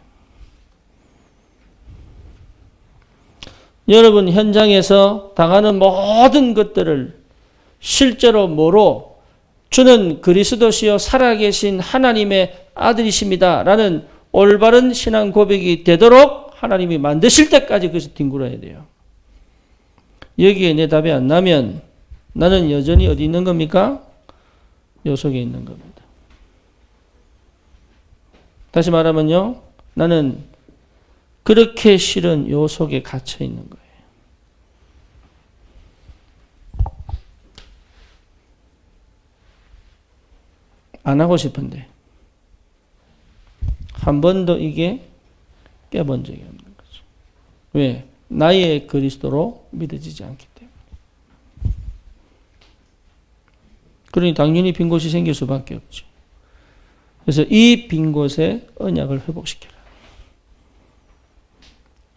여러분 현장에서 당하는 모든 것들을 실제로 뭐로 주는 그리스도시요 살아계신 하나님의 아들이십니다 라는 올바른 신앙 고백이 되도록 하나님이 만드실 때까지 그것을 뒹굴어야 돼요. 여기에 내 답이 안 나면 나는 여전히 어디 있는 겁니까? 요 속에 있는 겁니다. 다시 말하면요, 나는 그렇게 싫은 요 속에 갇혀 있는 거예요. 안 하고 싶은데 한 번도 이게 깨본 적이 없는 거죠. 왜? 나의 그리스도로 믿어지지 않기 때문에. 그러니 당연히 빈 곳이 생길 수밖에 없죠. 그래서 이 빈 곳에 언약을 회복시켜라.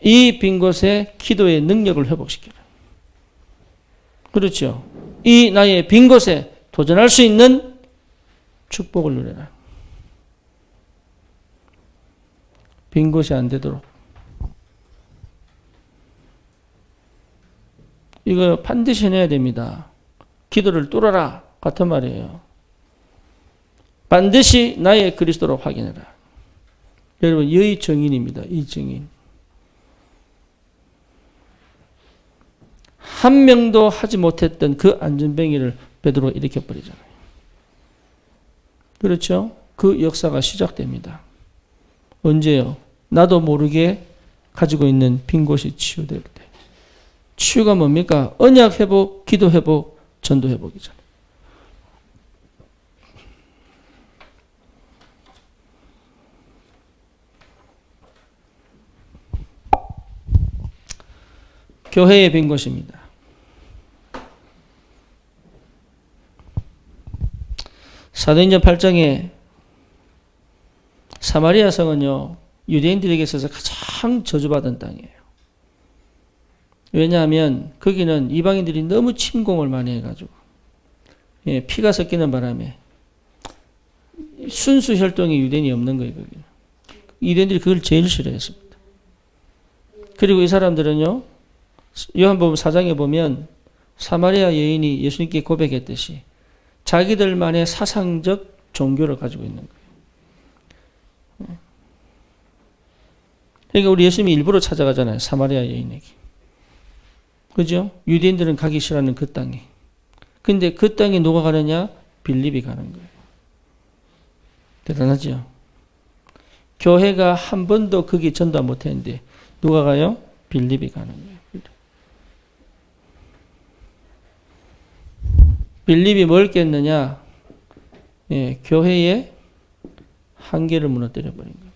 이 빈 곳에 기도의 능력을 회복시켜라. 그렇죠. 이 나의 빈 곳에 도전할 수 있는 축복을 누려라. 빈 곳이 안 되도록. 이거 반드시 해내야 됩니다. 기도를 뚫어라 같은 말이에요. 반드시 나의 그리스도로 확인해라. 여러분, 이 증인입니다. 이 증인. 한 명도 하지 못했던 그 안전뱅이를 베드로가 일으켜버리잖아요. 그렇죠? 그 역사가 시작됩니다. 언제요? 나도 모르게 가지고 있는 빈 곳이 치유될 때. 치유가 뭡니까? 언약 회복, 기도 회복, 전도 회복이잖아요. 교회의 빈 곳입니다. 사도행전 8장에 사마리아 성은요, 유대인들에게 있어서 가장 저주받은 땅이에요. 왜냐하면 거기는 이방인들이 너무 침공을 많이 해가지고 피가 섞이는 바람에 순수 혈통의 유대인이 없는 거예요. 거기는. 유대인들이 그걸 제일 싫어했습니다. 그리고 이 사람들은요, 요한복음 4장에 보면 사마리아 여인이 예수님께 고백했듯이 자기들만의 사상적 종교를 가지고 있는 거예요. 그러니까 우리 예수님이 일부러 찾아가잖아요. 사마리아 여인에게. 그죠? 유대인들은 가기 싫어하는 그 땅에. 근데 그 땅에 누가 가느냐? 빌립이 가는 거예요. 대단하죠? 교회가 한 번도 거기 전도 못했는데 누가 가요? 빌립이 가는 거예요. 빌립이 뭘 깼느냐? 예, 교회의 한계를 무너뜨려 버린 거예요.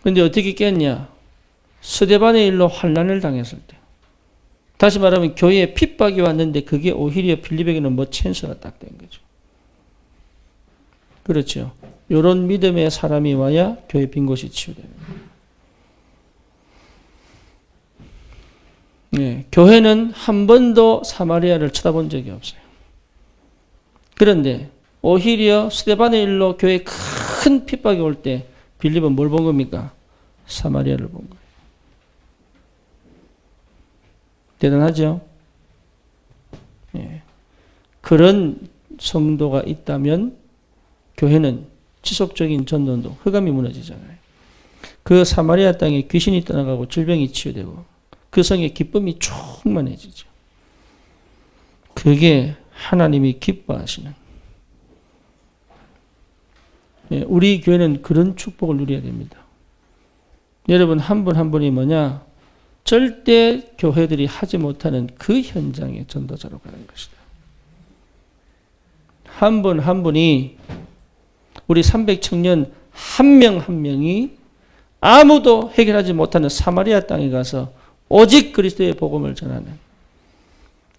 그런데 어떻게 깼냐? 스데반의 일로 환난을 당했을 때. 다시 말하면 교회에 핍박이 왔는데 그게 오히려 빌립에게는 뭐 찬스가 딱 된 거죠. 그렇죠. 이런 믿음의 사람이 와야 교회 빈 곳이 치유됩니다. 네, 교회는 한 번도 사마리아를 쳐다본 적이 없어요. 그런데 오히려 스데반의 일로 교회에 큰 핍박이 올 때 빌립은 뭘 본 겁니까? 사마리아를 본 거예요. 대단하죠? 네. 그런 성도가 있다면 교회는 지속적인 전도운동, 흑암이 무너지잖아요. 그 사마리아 땅에 귀신이 떠나가고 질병이 치유되고 그 성에 기쁨이 충만해지죠. 그게 하나님이 기뻐하시는, 우리 교회는 그런 축복을 누려야 됩니다. 여러분 한 분 한 분이 뭐냐? 절대 교회들이 하지 못하는 그 현장의 전도자로 가는 것이다. 한 분 한 분이, 우리 300청년 한 명 한 명이 아무도 해결하지 못하는 사마리아 땅에 가서 오직 그리스도의 복음을 전하는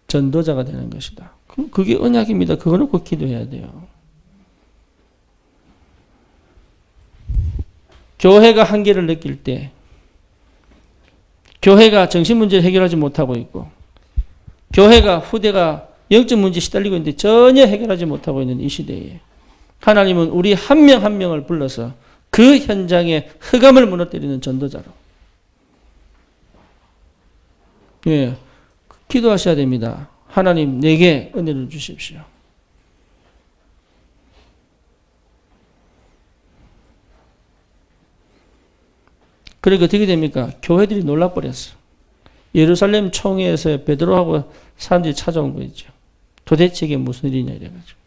전도자가 되는 것이다. 그게 언약입니다. 그거 놓고 기도해야 돼요. 교회가 한계를 느낄 때, 교회가 정신 문제를 해결하지 못하고 있고, 교회가 후대가 영적 문제에 시달리고 있는데 전혀 해결하지 못하고 있는 이 시대에 하나님은 우리 한 명 한 명을 불러서 그 현장에 흑암을 무너뜨리는 전도자로, 기도하셔야 됩니다. 하나님 내게 은혜를 주십시오. 그러니까 어떻게 됩니까? 교회들이 놀라버렸어. 예루살렘 총회에서 베드로하고 사람들이 찾아온 거 있죠. 도대체 이게 무슨 일이냐 이래가지고.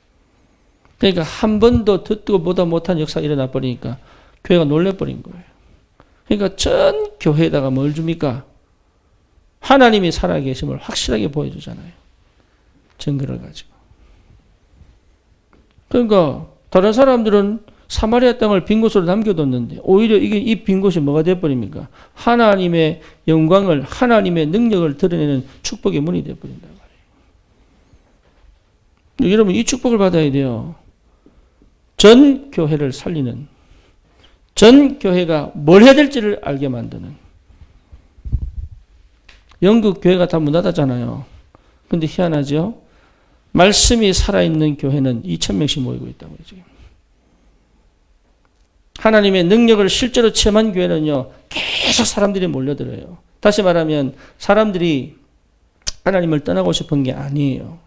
그러니까 한 번도 듣고 보다 못한 역사가 일어나 버리니까 교회가 놀래버린 거예요. 그러니까 전 교회에다가 뭘 줍니까? 하나님이 살아계심을 확실하게 보여주잖아요. 증거를 가지고. 그러니까 다른 사람들은 사마리아 땅을 빈 곳으로 남겨뒀는데 오히려 이 빈 곳이 뭐가 되어버립니까? 하나님의 영광을, 하나님의 능력을 드러내는 축복의 문이 되어버린단 말이에요. 여러분 이 축복을 받아야 돼요. 전 교회를 살리는, 전 교회가 뭘 해야 될지를 알게 만드는. 영국 교회가 다 문 닫았잖아요. 근데 희한하죠? 말씀이 살아있는 교회는 2,000명씩 모이고 있다고요, 지금. 하나님의 능력을 실제로 체험한 교회는요, 계속 사람들이 몰려들어요. 다시 말하면 사람들이 하나님을 떠나고 싶은 게 아니에요.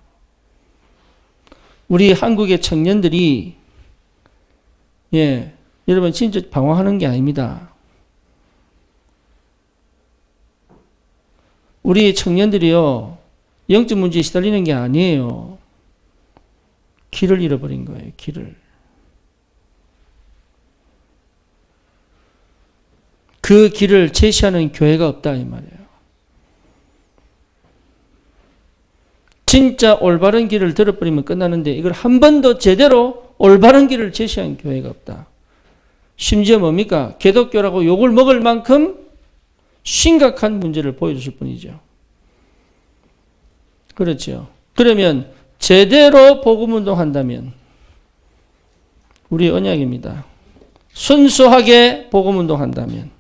우리 한국의 청년들이, 여러분 진짜 방황하는 게 아닙니다. 우리 청년들이요, 영적 문제에 시달리는 게 아니에요. 길을 잃어버린 거예요, 길을. 그 길을 제시하는 교회가 없다 이 말이에요. 진짜 올바른 길을 들어버리면 끝나는데 이걸 한 번도 제대로 올바른 길을 제시한 교회가 없다. 심지어 뭡니까? 기독교라고 욕을 먹을 만큼 심각한 문제를 보여주실 뿐이죠. 그렇죠. 그러면 제대로 복음운동 한다면 우리 언약입니다. 순수하게 복음운동 한다면,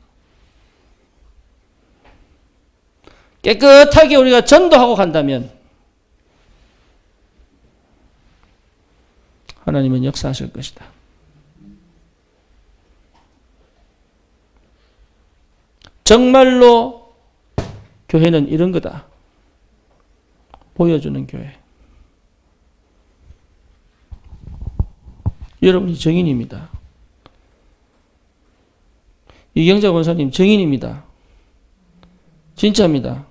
깨끗하게 우리가 전도하고 간다면 하나님은 역사하실 것이다. 정말로 교회는 이런 거다. 보여주는 교회. 여러분이 증인입니다. 이경자 권사님 증인입니다. 진짜입니다.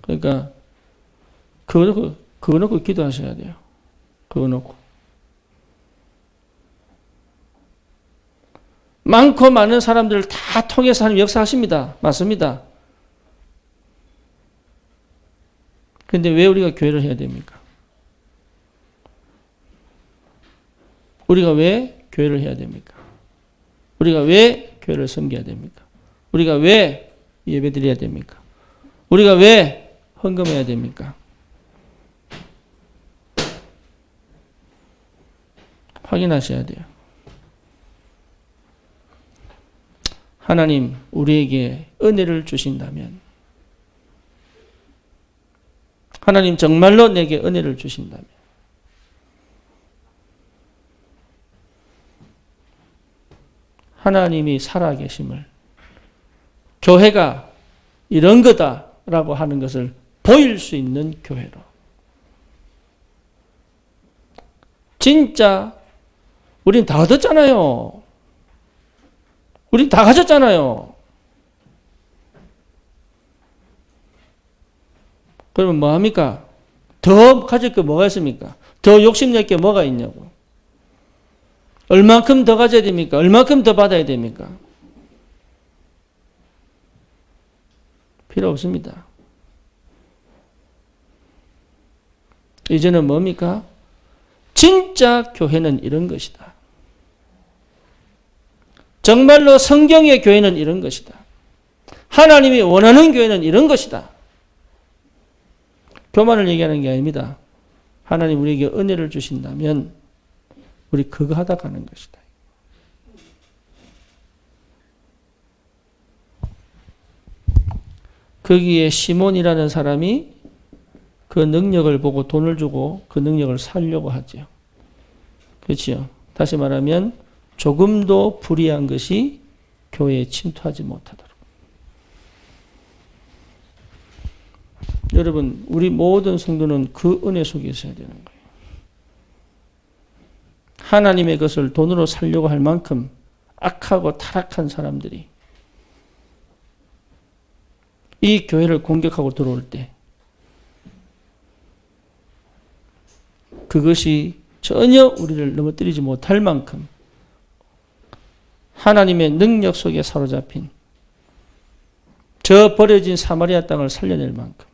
그러니까 그거 놓고 기도하셔야 돼요. 그거 놓고. 많고 많은 사람들을 다 통해서 하나님 역사하십니다. 맞습니다. 그런데 왜 우리가 교회를 해야 됩니까? 우리가 왜 교회를 해야 됩니까? 우리가 왜 교회를 섬겨야 됩니까? 우리가 왜 예배드려야 됩니까? 우리가 왜 헌금해야 됩니까? 확인하셔야 돼요. 하나님 우리에게 은혜를 주신다면, 하나님 정말로 내게 은혜를 주신다면 하나님이 살아계심을, 교회가 이런 거다라고 하는 것을 보일 수 있는 교회로, 진짜 우린 다 얻었잖아요. 우린 다 가졌잖아요. 그러면 뭐 합니까? 더 가질 게 뭐가 있습니까? 더 욕심낼 게 뭐가 있냐고. 얼만큼 더 가져야 됩니까? 얼만큼 더 받아야 됩니까? 필요 없습니다. 이제는 뭡니까? 진짜 교회는 이런 것이다. 정말로 성경의 교회는 이런 것이다. 하나님이 원하는 교회는 이런 것이다. 교만을 얘기하는 게 아닙니다. 하나님 우리에게 은혜를 주신다면 우리 그거 하다 가는 것이다. 거기에 시몬이라는 사람이 그 능력을 보고 돈을 주고 그 능력을 살려고 하죠. 그렇죠. 다시 말하면 조금도 불의한 것이 교회에 침투하지 못하도록. 여러분, 우리 모든 성도는 그 은혜 속에 있어야 되는 거예요. 하나님의 것을 돈으로 살려고 할 만큼 악하고 타락한 사람들이 이 교회를 공격하고 들어올 때 그것이 전혀 우리를 넘어뜨리지 못할 만큼 하나님의 능력 속에 사로잡힌 저 버려진 사마리아 땅을 살려낼 만큼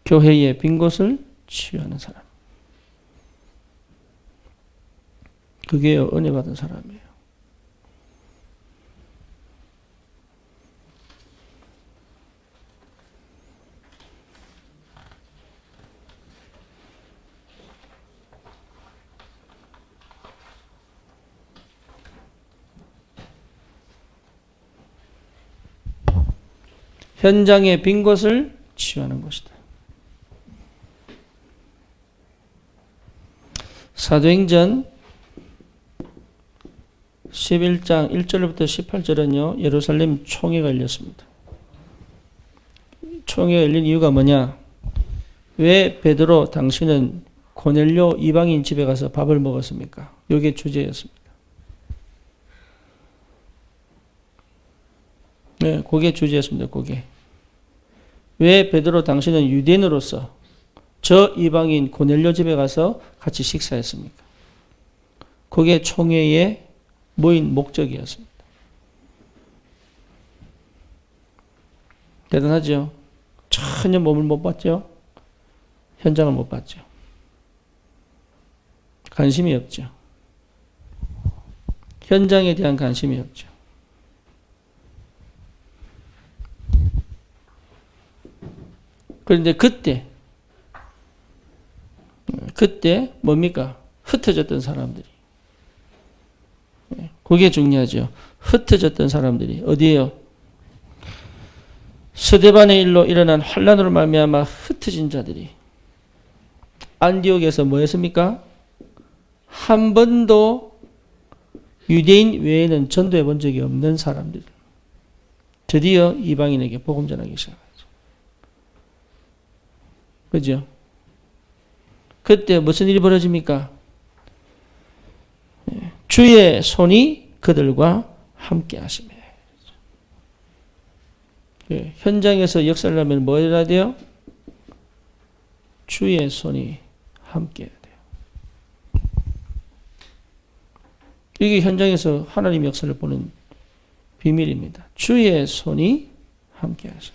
교회의 빈 곳을 치유하는 사람. 그게 은혜 받은 사람이에요. 현장의 빈 곳을 치유하는 것이다. 사도행전 11장 1절부터 18절은요. 예루살렘 총회가 열렸습니다. 총회가 열린 이유가 뭐냐? 왜 베드로 당신은 고넬료 이방인 집에 가서 밥을 먹었습니까? 이게 주제였습니다. 네, 그게 주제였습니다. 그게. 왜 베드로 당신은 유대인으로서 저 이방인 고넬료 집에 가서 같이 식사했습니까? 그게 총회에 모인 목적이었습니다. 대단하죠? 전혀 몸을 못 봤죠? 현장을 못 봤죠? 관심이 없죠? 현장에 대한 관심이 없죠? 그런데 그때 뭡니까? 흩어졌던 사람들이. 그게 중요하죠. 흩어졌던 사람들이 어디에요? 스데반의 일로 일어난 환란으로 말미암아 흩어진 자들이 안디옥에서 뭐 했습니까? 한 번도 유대인 외에는 전도해 본 적이 없는 사람들. 드디어 이방인에게 복음 전하기 시작하죠. 그죠? 그때 무슨 일이 벌어집니까? 주의 손이 그들과 함께 하시며. 현장에서 역사를 하면 뭐 해야 돼요? 주의 손이 함께 해야 돼요. 이게 현장에서 하나님 역사를 보는 비밀입니다. 주의 손이 함께 하셔.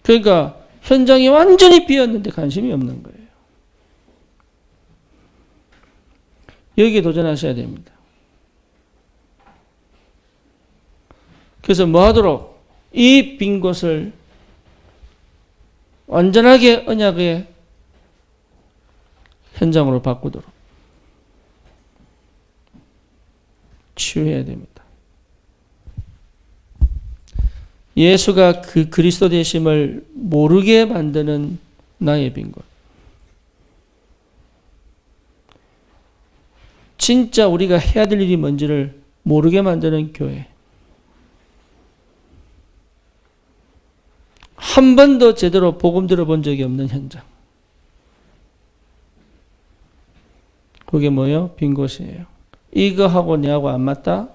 그러니까 현장이 완전히 비었는데 관심이 없는 거예요. 여기에 도전하셔야 됩니다. 그래서 뭐 하도록? 이 빈 곳을 완전하게 언약의 현장으로 바꾸도록 치유해야 됩니다. 예수가 그 그리스도 되심을 모르게 만드는 나의 빈 곳. 진짜 우리가 해야 될 일이 뭔지를 모르게 만드는 교회. 한 번도 제대로 복음 들어본 적이 없는 현장. 그게 뭐예요? 빈 곳이에요. 이거하고 내하고 안 맞다?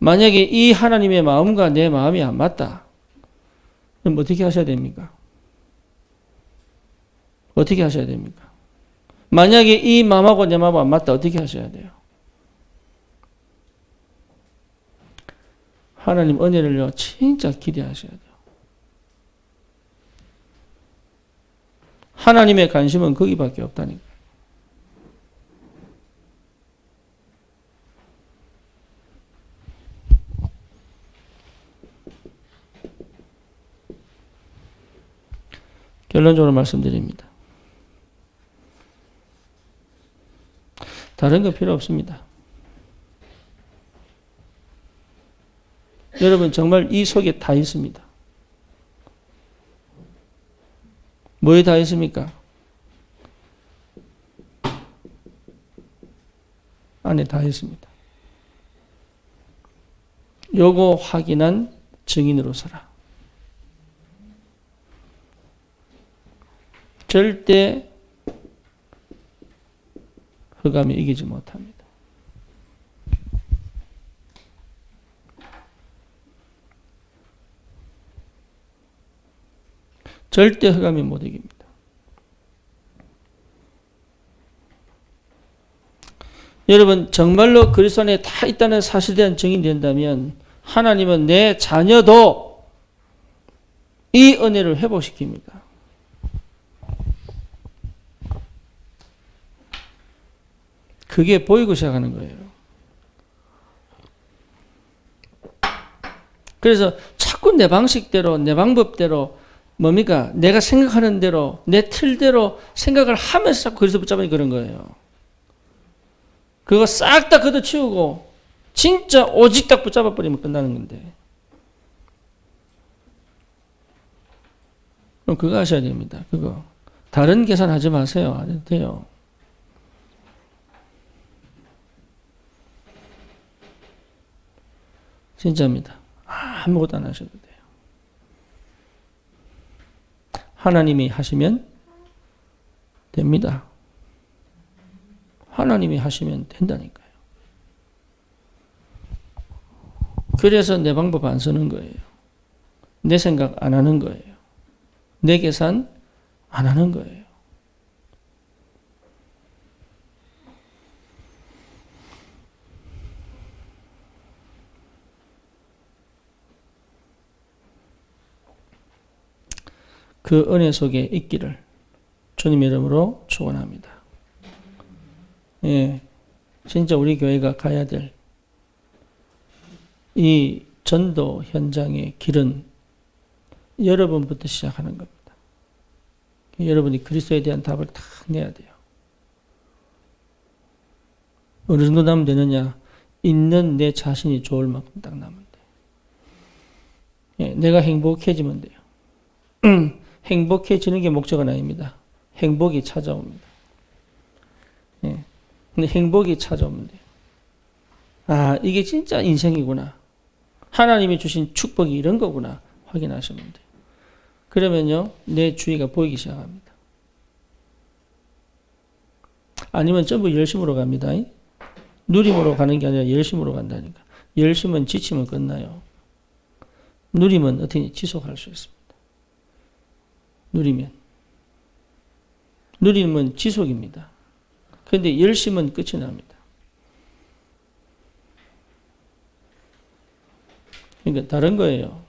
만약에 이 하나님의 마음과 내 마음이 안 맞다. 그럼 어떻게 하셔야 됩니까? 어떻게 하셔야 됩니까? 만약에 이 마음하고 내 마음하고 안 맞다. 어떻게 하셔야 돼요? 하나님 은혜를요, 진짜 기대하셔야 돼요. 하나님의 관심은 거기밖에 없다니까. 결론적으로 말씀드립니다. 다른 거 필요 없습니다. 여러분 정말 이 속에 다 있습니다. 뭐에 다 있습니까? 안에 다 있습니다. 요거 확인한 증인으로 서라. 절대 흑암이 이기지 못합니다. 절대 흑암이 못 이깁니다. 여러분 정말로 그리스도 안에 다 있다는 사실에 대한 증인이 된다면 하나님은 내 자녀도 이 은혜를 회복시킵니다. 그게 보이고 시작하는 거예요. 그래서 자꾸 내 방식대로 내 방법대로 뭡니까? 내가 생각하는 대로 내 틀대로 생각을 하면서 자꾸 그리스도 붙잡으니 그런 거예요. 그거 싹 다 걷어치우고 진짜 오직 딱 붙잡아버리면 끝나는 건데. 그럼 그거 하셔야 됩니다. 그거. 다른 계산하지 마세요. 안 해도 돼요. 진짜입니다. 아무것도 안 하셔도 돼요. 하나님이 하시면 됩니다. 하나님이 하시면 된다니까요. 그래서 내 방법 안 쓰는 거예요. 내 생각 안 하는 거예요. 내 계산 안 하는 거예요. 그 은혜 속에 있기를 주님의 이름으로 축원합니다. 예, 진짜 우리 교회가 가야 될 이 전도 현장의 길은 여러분부터 시작하는 겁니다. 여러분이 그리스도에 대한 답을 다 내야 돼요. 어느 정도 나면 되느냐? 있는 내 자신이 좋을 만큼 딱 나면 돼요. 예, 내가 행복해지면 돼요. 행복해지는 게 목적은 아닙니다. 행복이 찾아옵니다. 예. 근데 행복이 찾아오면 돼요. 아, 이게 진짜 인생이구나. 하나님이 주신 축복이 이런 거구나. 확인하시면 돼요. 그러면요, 내 주위가 보이기 시작합니다. 아니면 전부 열심으로 갑니다. 누림으로 가는 게 아니라 열심으로 간다니까. 열심은 지치면 끝나요. 누림은 어떻게 지속할 수 있습니다. 누림은 지속입니다. 그런데 열심은 끝이 납니다. 그러니까 다른 거예요.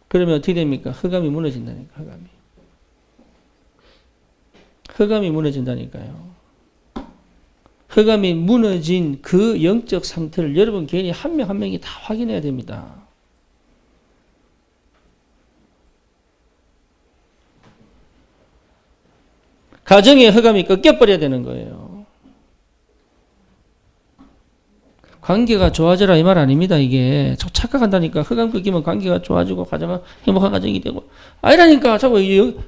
그러면 어떻게 됩니까? 흑암이 무너진다니까, 흑암이 무너진다니까요. 흑암이 무너진 그 영적 상태를 여러분 개인이 한 명 한 명이 다 확인해야 됩니다. 가정의 흑암이 꺾여버려야 되는 거예요. 관계가 좋아져라 이 말 아닙니다. 이게 자꾸 착각한다니까. 흑암 꺾이면 관계가 좋아지고 가정은 행복한 가정이 되고 아니라니까. 자꾸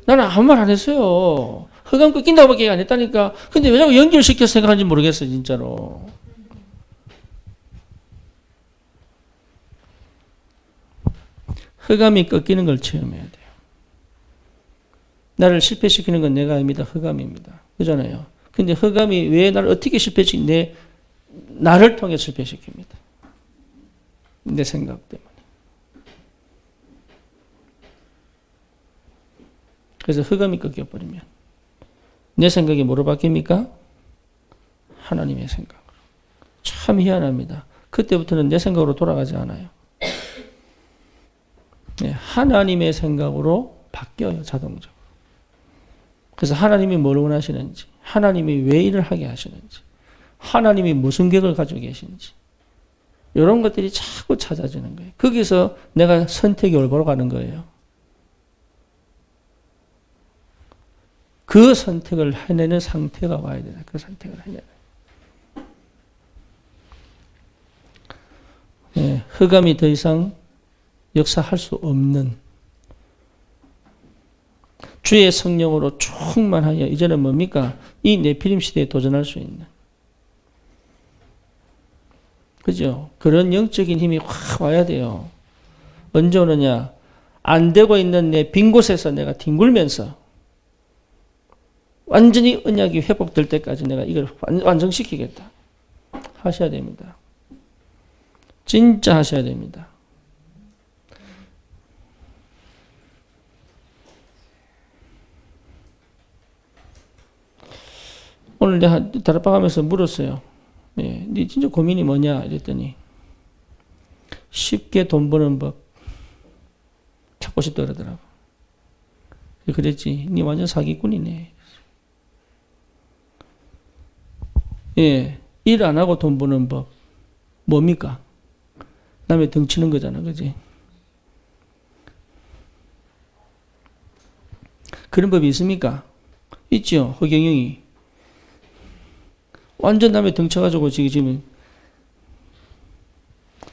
나는 아무 말 안 했어요. 흑암 꺾인다고 밖에 안 했다니까. 근데 왜 자꾸 연결시켜서 생각하는지 모르겠어요. 진짜로. 흑암이 꺾이는 걸 체험해야 돼요. 나를 실패시키는 건 내가 아닙니다. 흑암입니다. 그잖아요. 근데 흑암이 왜 나를 어떻게 실패시키는 나를 통해 실패시킵니다. 내 생각 때문에. 그래서 흑암이 꺾여버리면 내 생각이 뭐로 바뀝니까? 하나님의 생각으로. 참 희한합니다. 그때부터는 내 생각으로 돌아가지 않아요. 네, 하나님의 생각으로 바뀌어요, 자동적으로. 그래서 하나님이 뭘 원하시는지, 하나님이 왜 일을 하게 하시는지, 하나님이 무슨 계획을 가지고 계신지, 이런 것들이 자꾸 찾아지는 거예요. 거기서 내가 선택이 올바로 가는 거예요. 그 선택을 해내는 상태가 와야 되나, 그 선택을 해내는. 네, 흑암이 더 이상 역사할 수 없는 주의 성령으로 충만하여 이제는 뭡니까? 이 네피림 시대에 도전할 수 있는. 그죠? 그런 영적인 힘이 확 와야 돼요. 언제 오느냐? 안 되고 있는 내 빈 곳에서 내가 뒹굴면서 완전히 언약이 회복될 때까지 내가 이걸 완성시키겠다. 하셔야 됩니다. 진짜 하셔야 됩니다. 오늘 내가 다락방 하면서 물었어요. 네, 네 진짜 고민이 뭐냐? 이랬더니 쉽게 돈 버는 법 찾고 싶다 그러더라고. 그랬지. 네 완전 사기꾼이네. 예, 일 안 하고 돈 버는 법 뭡니까? 남의 등 치는 거잖아, 그지? 그런 법이 있습니까? 있죠. 허경영이 완전 남의 등 쳐가지고 지금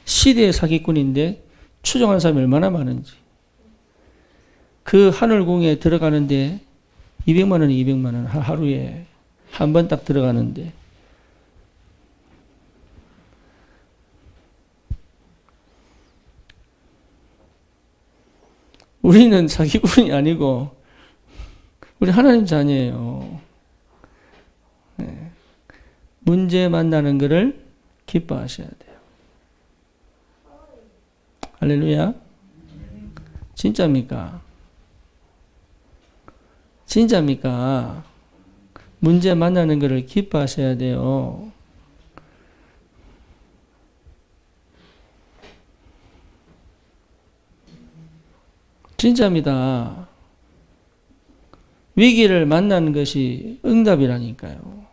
시대의 사기꾼인데 추종하는 사람이 얼마나 많은지. 그 하늘궁에 들어가는데 200만 원, 200만 원 하루에 한 번 딱 들어가는데 우리는 사기꾼이 아니고 우리 하나님 자녀예요. 네. 문제 만나는 것을 기뻐하셔야 돼요. 할렐루야. 진짜입니까? 진짜입니까? 문제 만나는 것을 기뻐하셔야 돼요. 진짜입니다. 위기를 만나는 것이 응답이라니까요.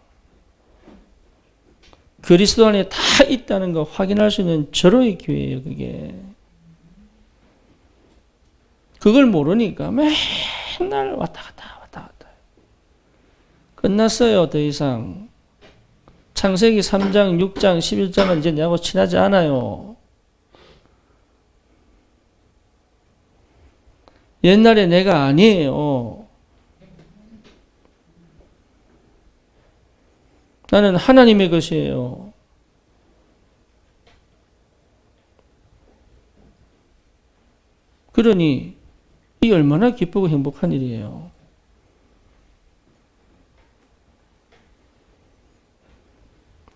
그리스도 안에 다 있다는 거 확인할 수 있는 절호의 기회예요, 그게. 그걸 모르니까 맨날 왔다 갔다. 끝났어요, 더 이상. 창세기 3장, 6장, 11장은 이제 내하고 친하지 않아요. 옛날에 내가 아니에요. 나는 하나님의 것이에요. 그러니 이 얼마나 기쁘고 행복한 일이에요.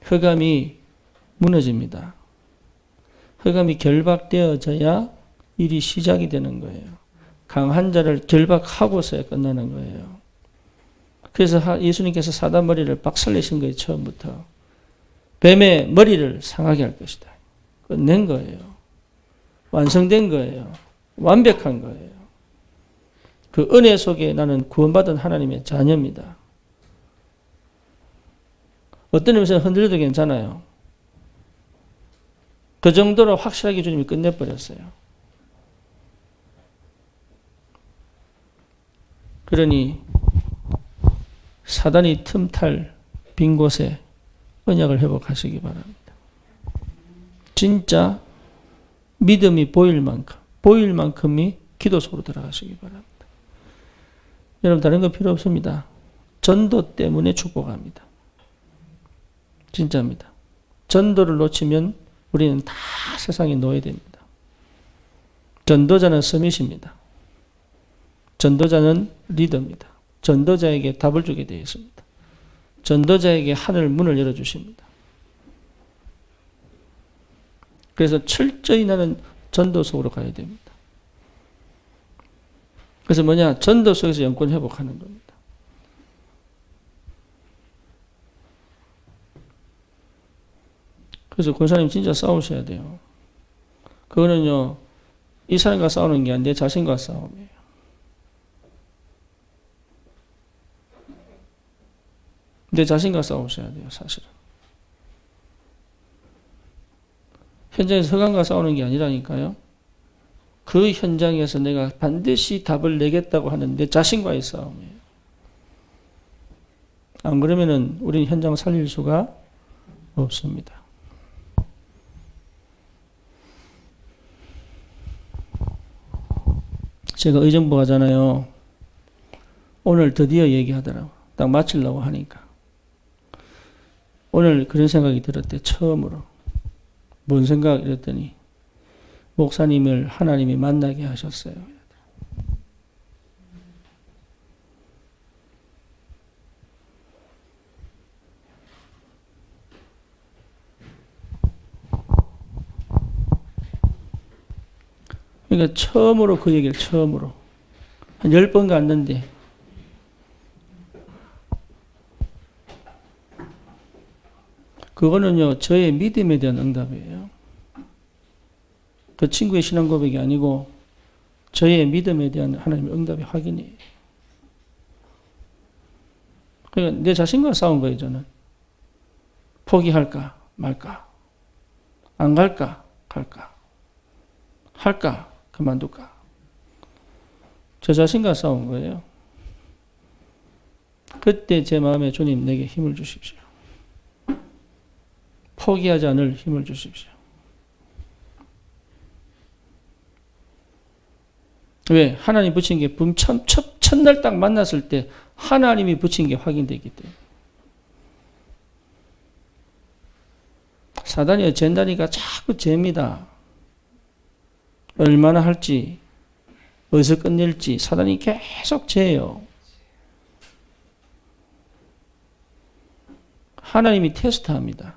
흑암이 무너집니다. 흑암이 결박되어져야 일이 시작이 되는 거예요. 강한 자를 결박하고서야 끝나는 거예요. 그래서 예수님께서 사단 머리를 박살내신 거예요. 처음부터. 뱀의 머리를 상하게 할 것이다. 끝낸 거예요. 완성된 거예요. 완벽한 거예요. 그 은혜 속에 나는 구원받은 하나님의 자녀입니다. 어떤 의미에서 흔들려도 괜찮아요. 그 정도로 확실하게 주님이 끝내버렸어요. 그러니 사단이 틈탈 빈 곳에 언약을 회복하시기 바랍니다. 진짜 믿음이 보일 만큼이 기도 속으로 들어가시기 바랍니다. 여러분 다른 거 필요 없습니다. 전도 때문에 축복합니다. 진짜입니다. 전도를 놓치면 우리는 다 세상에 노예됩니다. 전도자는 서밋입니다. 전도자는 리더입니다. 전도자에게 답을 주게 되어 있습니다. 전도자에게 하늘 문을 열어주십니다. 그래서 철저히 나는 전도 속으로 가야 됩니다. 그래서 뭐냐? 전도 속에서 영권 회복하는 겁니다. 그래서 권사님 진짜 싸우셔야 돼요. 그거는요, 이 사람과 싸우는 게 아니라 내 자신과 싸움이에요. 내 자신과 싸우셔야 돼요, 사실은. 현장에서 서강과 싸우는 게 아니라니까요. 그 현장에서 내가 반드시 답을 내겠다고 하는 내 자신과의 싸움이에요. 안 그러면은 우리는 현장 살릴 수가 없습니다. 제가 의정부 가잖아요. 오늘 드디어 얘기하더라고. 딱 마치려고 하니까. 오늘 그런 생각이 들었대. 처음으로. 뭔 생각? 이랬더니 목사님을 하나님이 만나게 하셨어요. 그러니까 처음으로 그 얘기를 처음으로 한 10번 갔는데 그거는요 저의 믿음에 대한 응답이에요. 그 친구의 신앙 고백이 아니고 저의 믿음에 대한 하나님의 응답의 확인이에요. 그러니까 내 자신과 싸운 거예요. 저는 포기할까 말까, 안 갈까 갈까, 할까 그만둘까. 저 자신과 싸운 거예요. 그때 제 마음에 주님 내게 힘을 주십시오. 포기하지 않을 힘을 주십시오. 왜? 하나님 붙인 게 첫날 딱 만났을 때 하나님이 붙인 게 확인되기 때문에. 사단이 잰다니까 자꾸 잽니다. 얼마나 할지, 어디서 끝낼지 사단이 계속 재요. 하나님이 테스트합니다.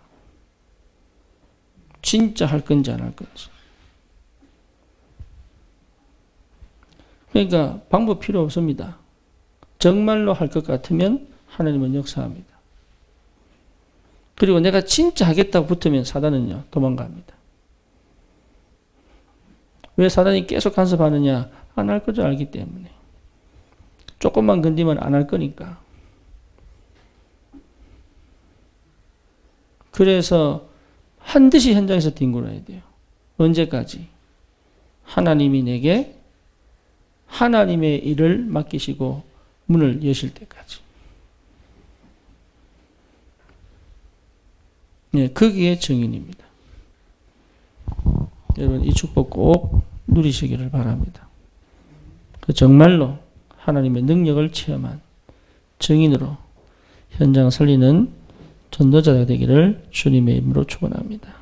진짜 할 건지 안 할 건지. 그러니까 방법 필요 없습니다. 정말로 할 것 같으면 하나님은 역사합니다. 그리고 내가 진짜 하겠다고 붙으면 사단은요 도망갑니다. 왜 사단이 계속 간섭하느냐? 안 할 줄 알기 때문에. 조금만 건드리면 안 할 거니까. 그래서 반드시 현장에서 뒹굴어야 돼요. 언제까지? 하나님이 내게 하나님의 일을 맡기시고 문을 여실 때까지. 네, 거기에 증인입니다. 여러분 이 축복 꼭 누리시기를 바랍니다. 정말로 하나님의 능력을 체험한 증인으로 현장 살리는 전도자가 되기를 주님의 이름으로 축원합니다.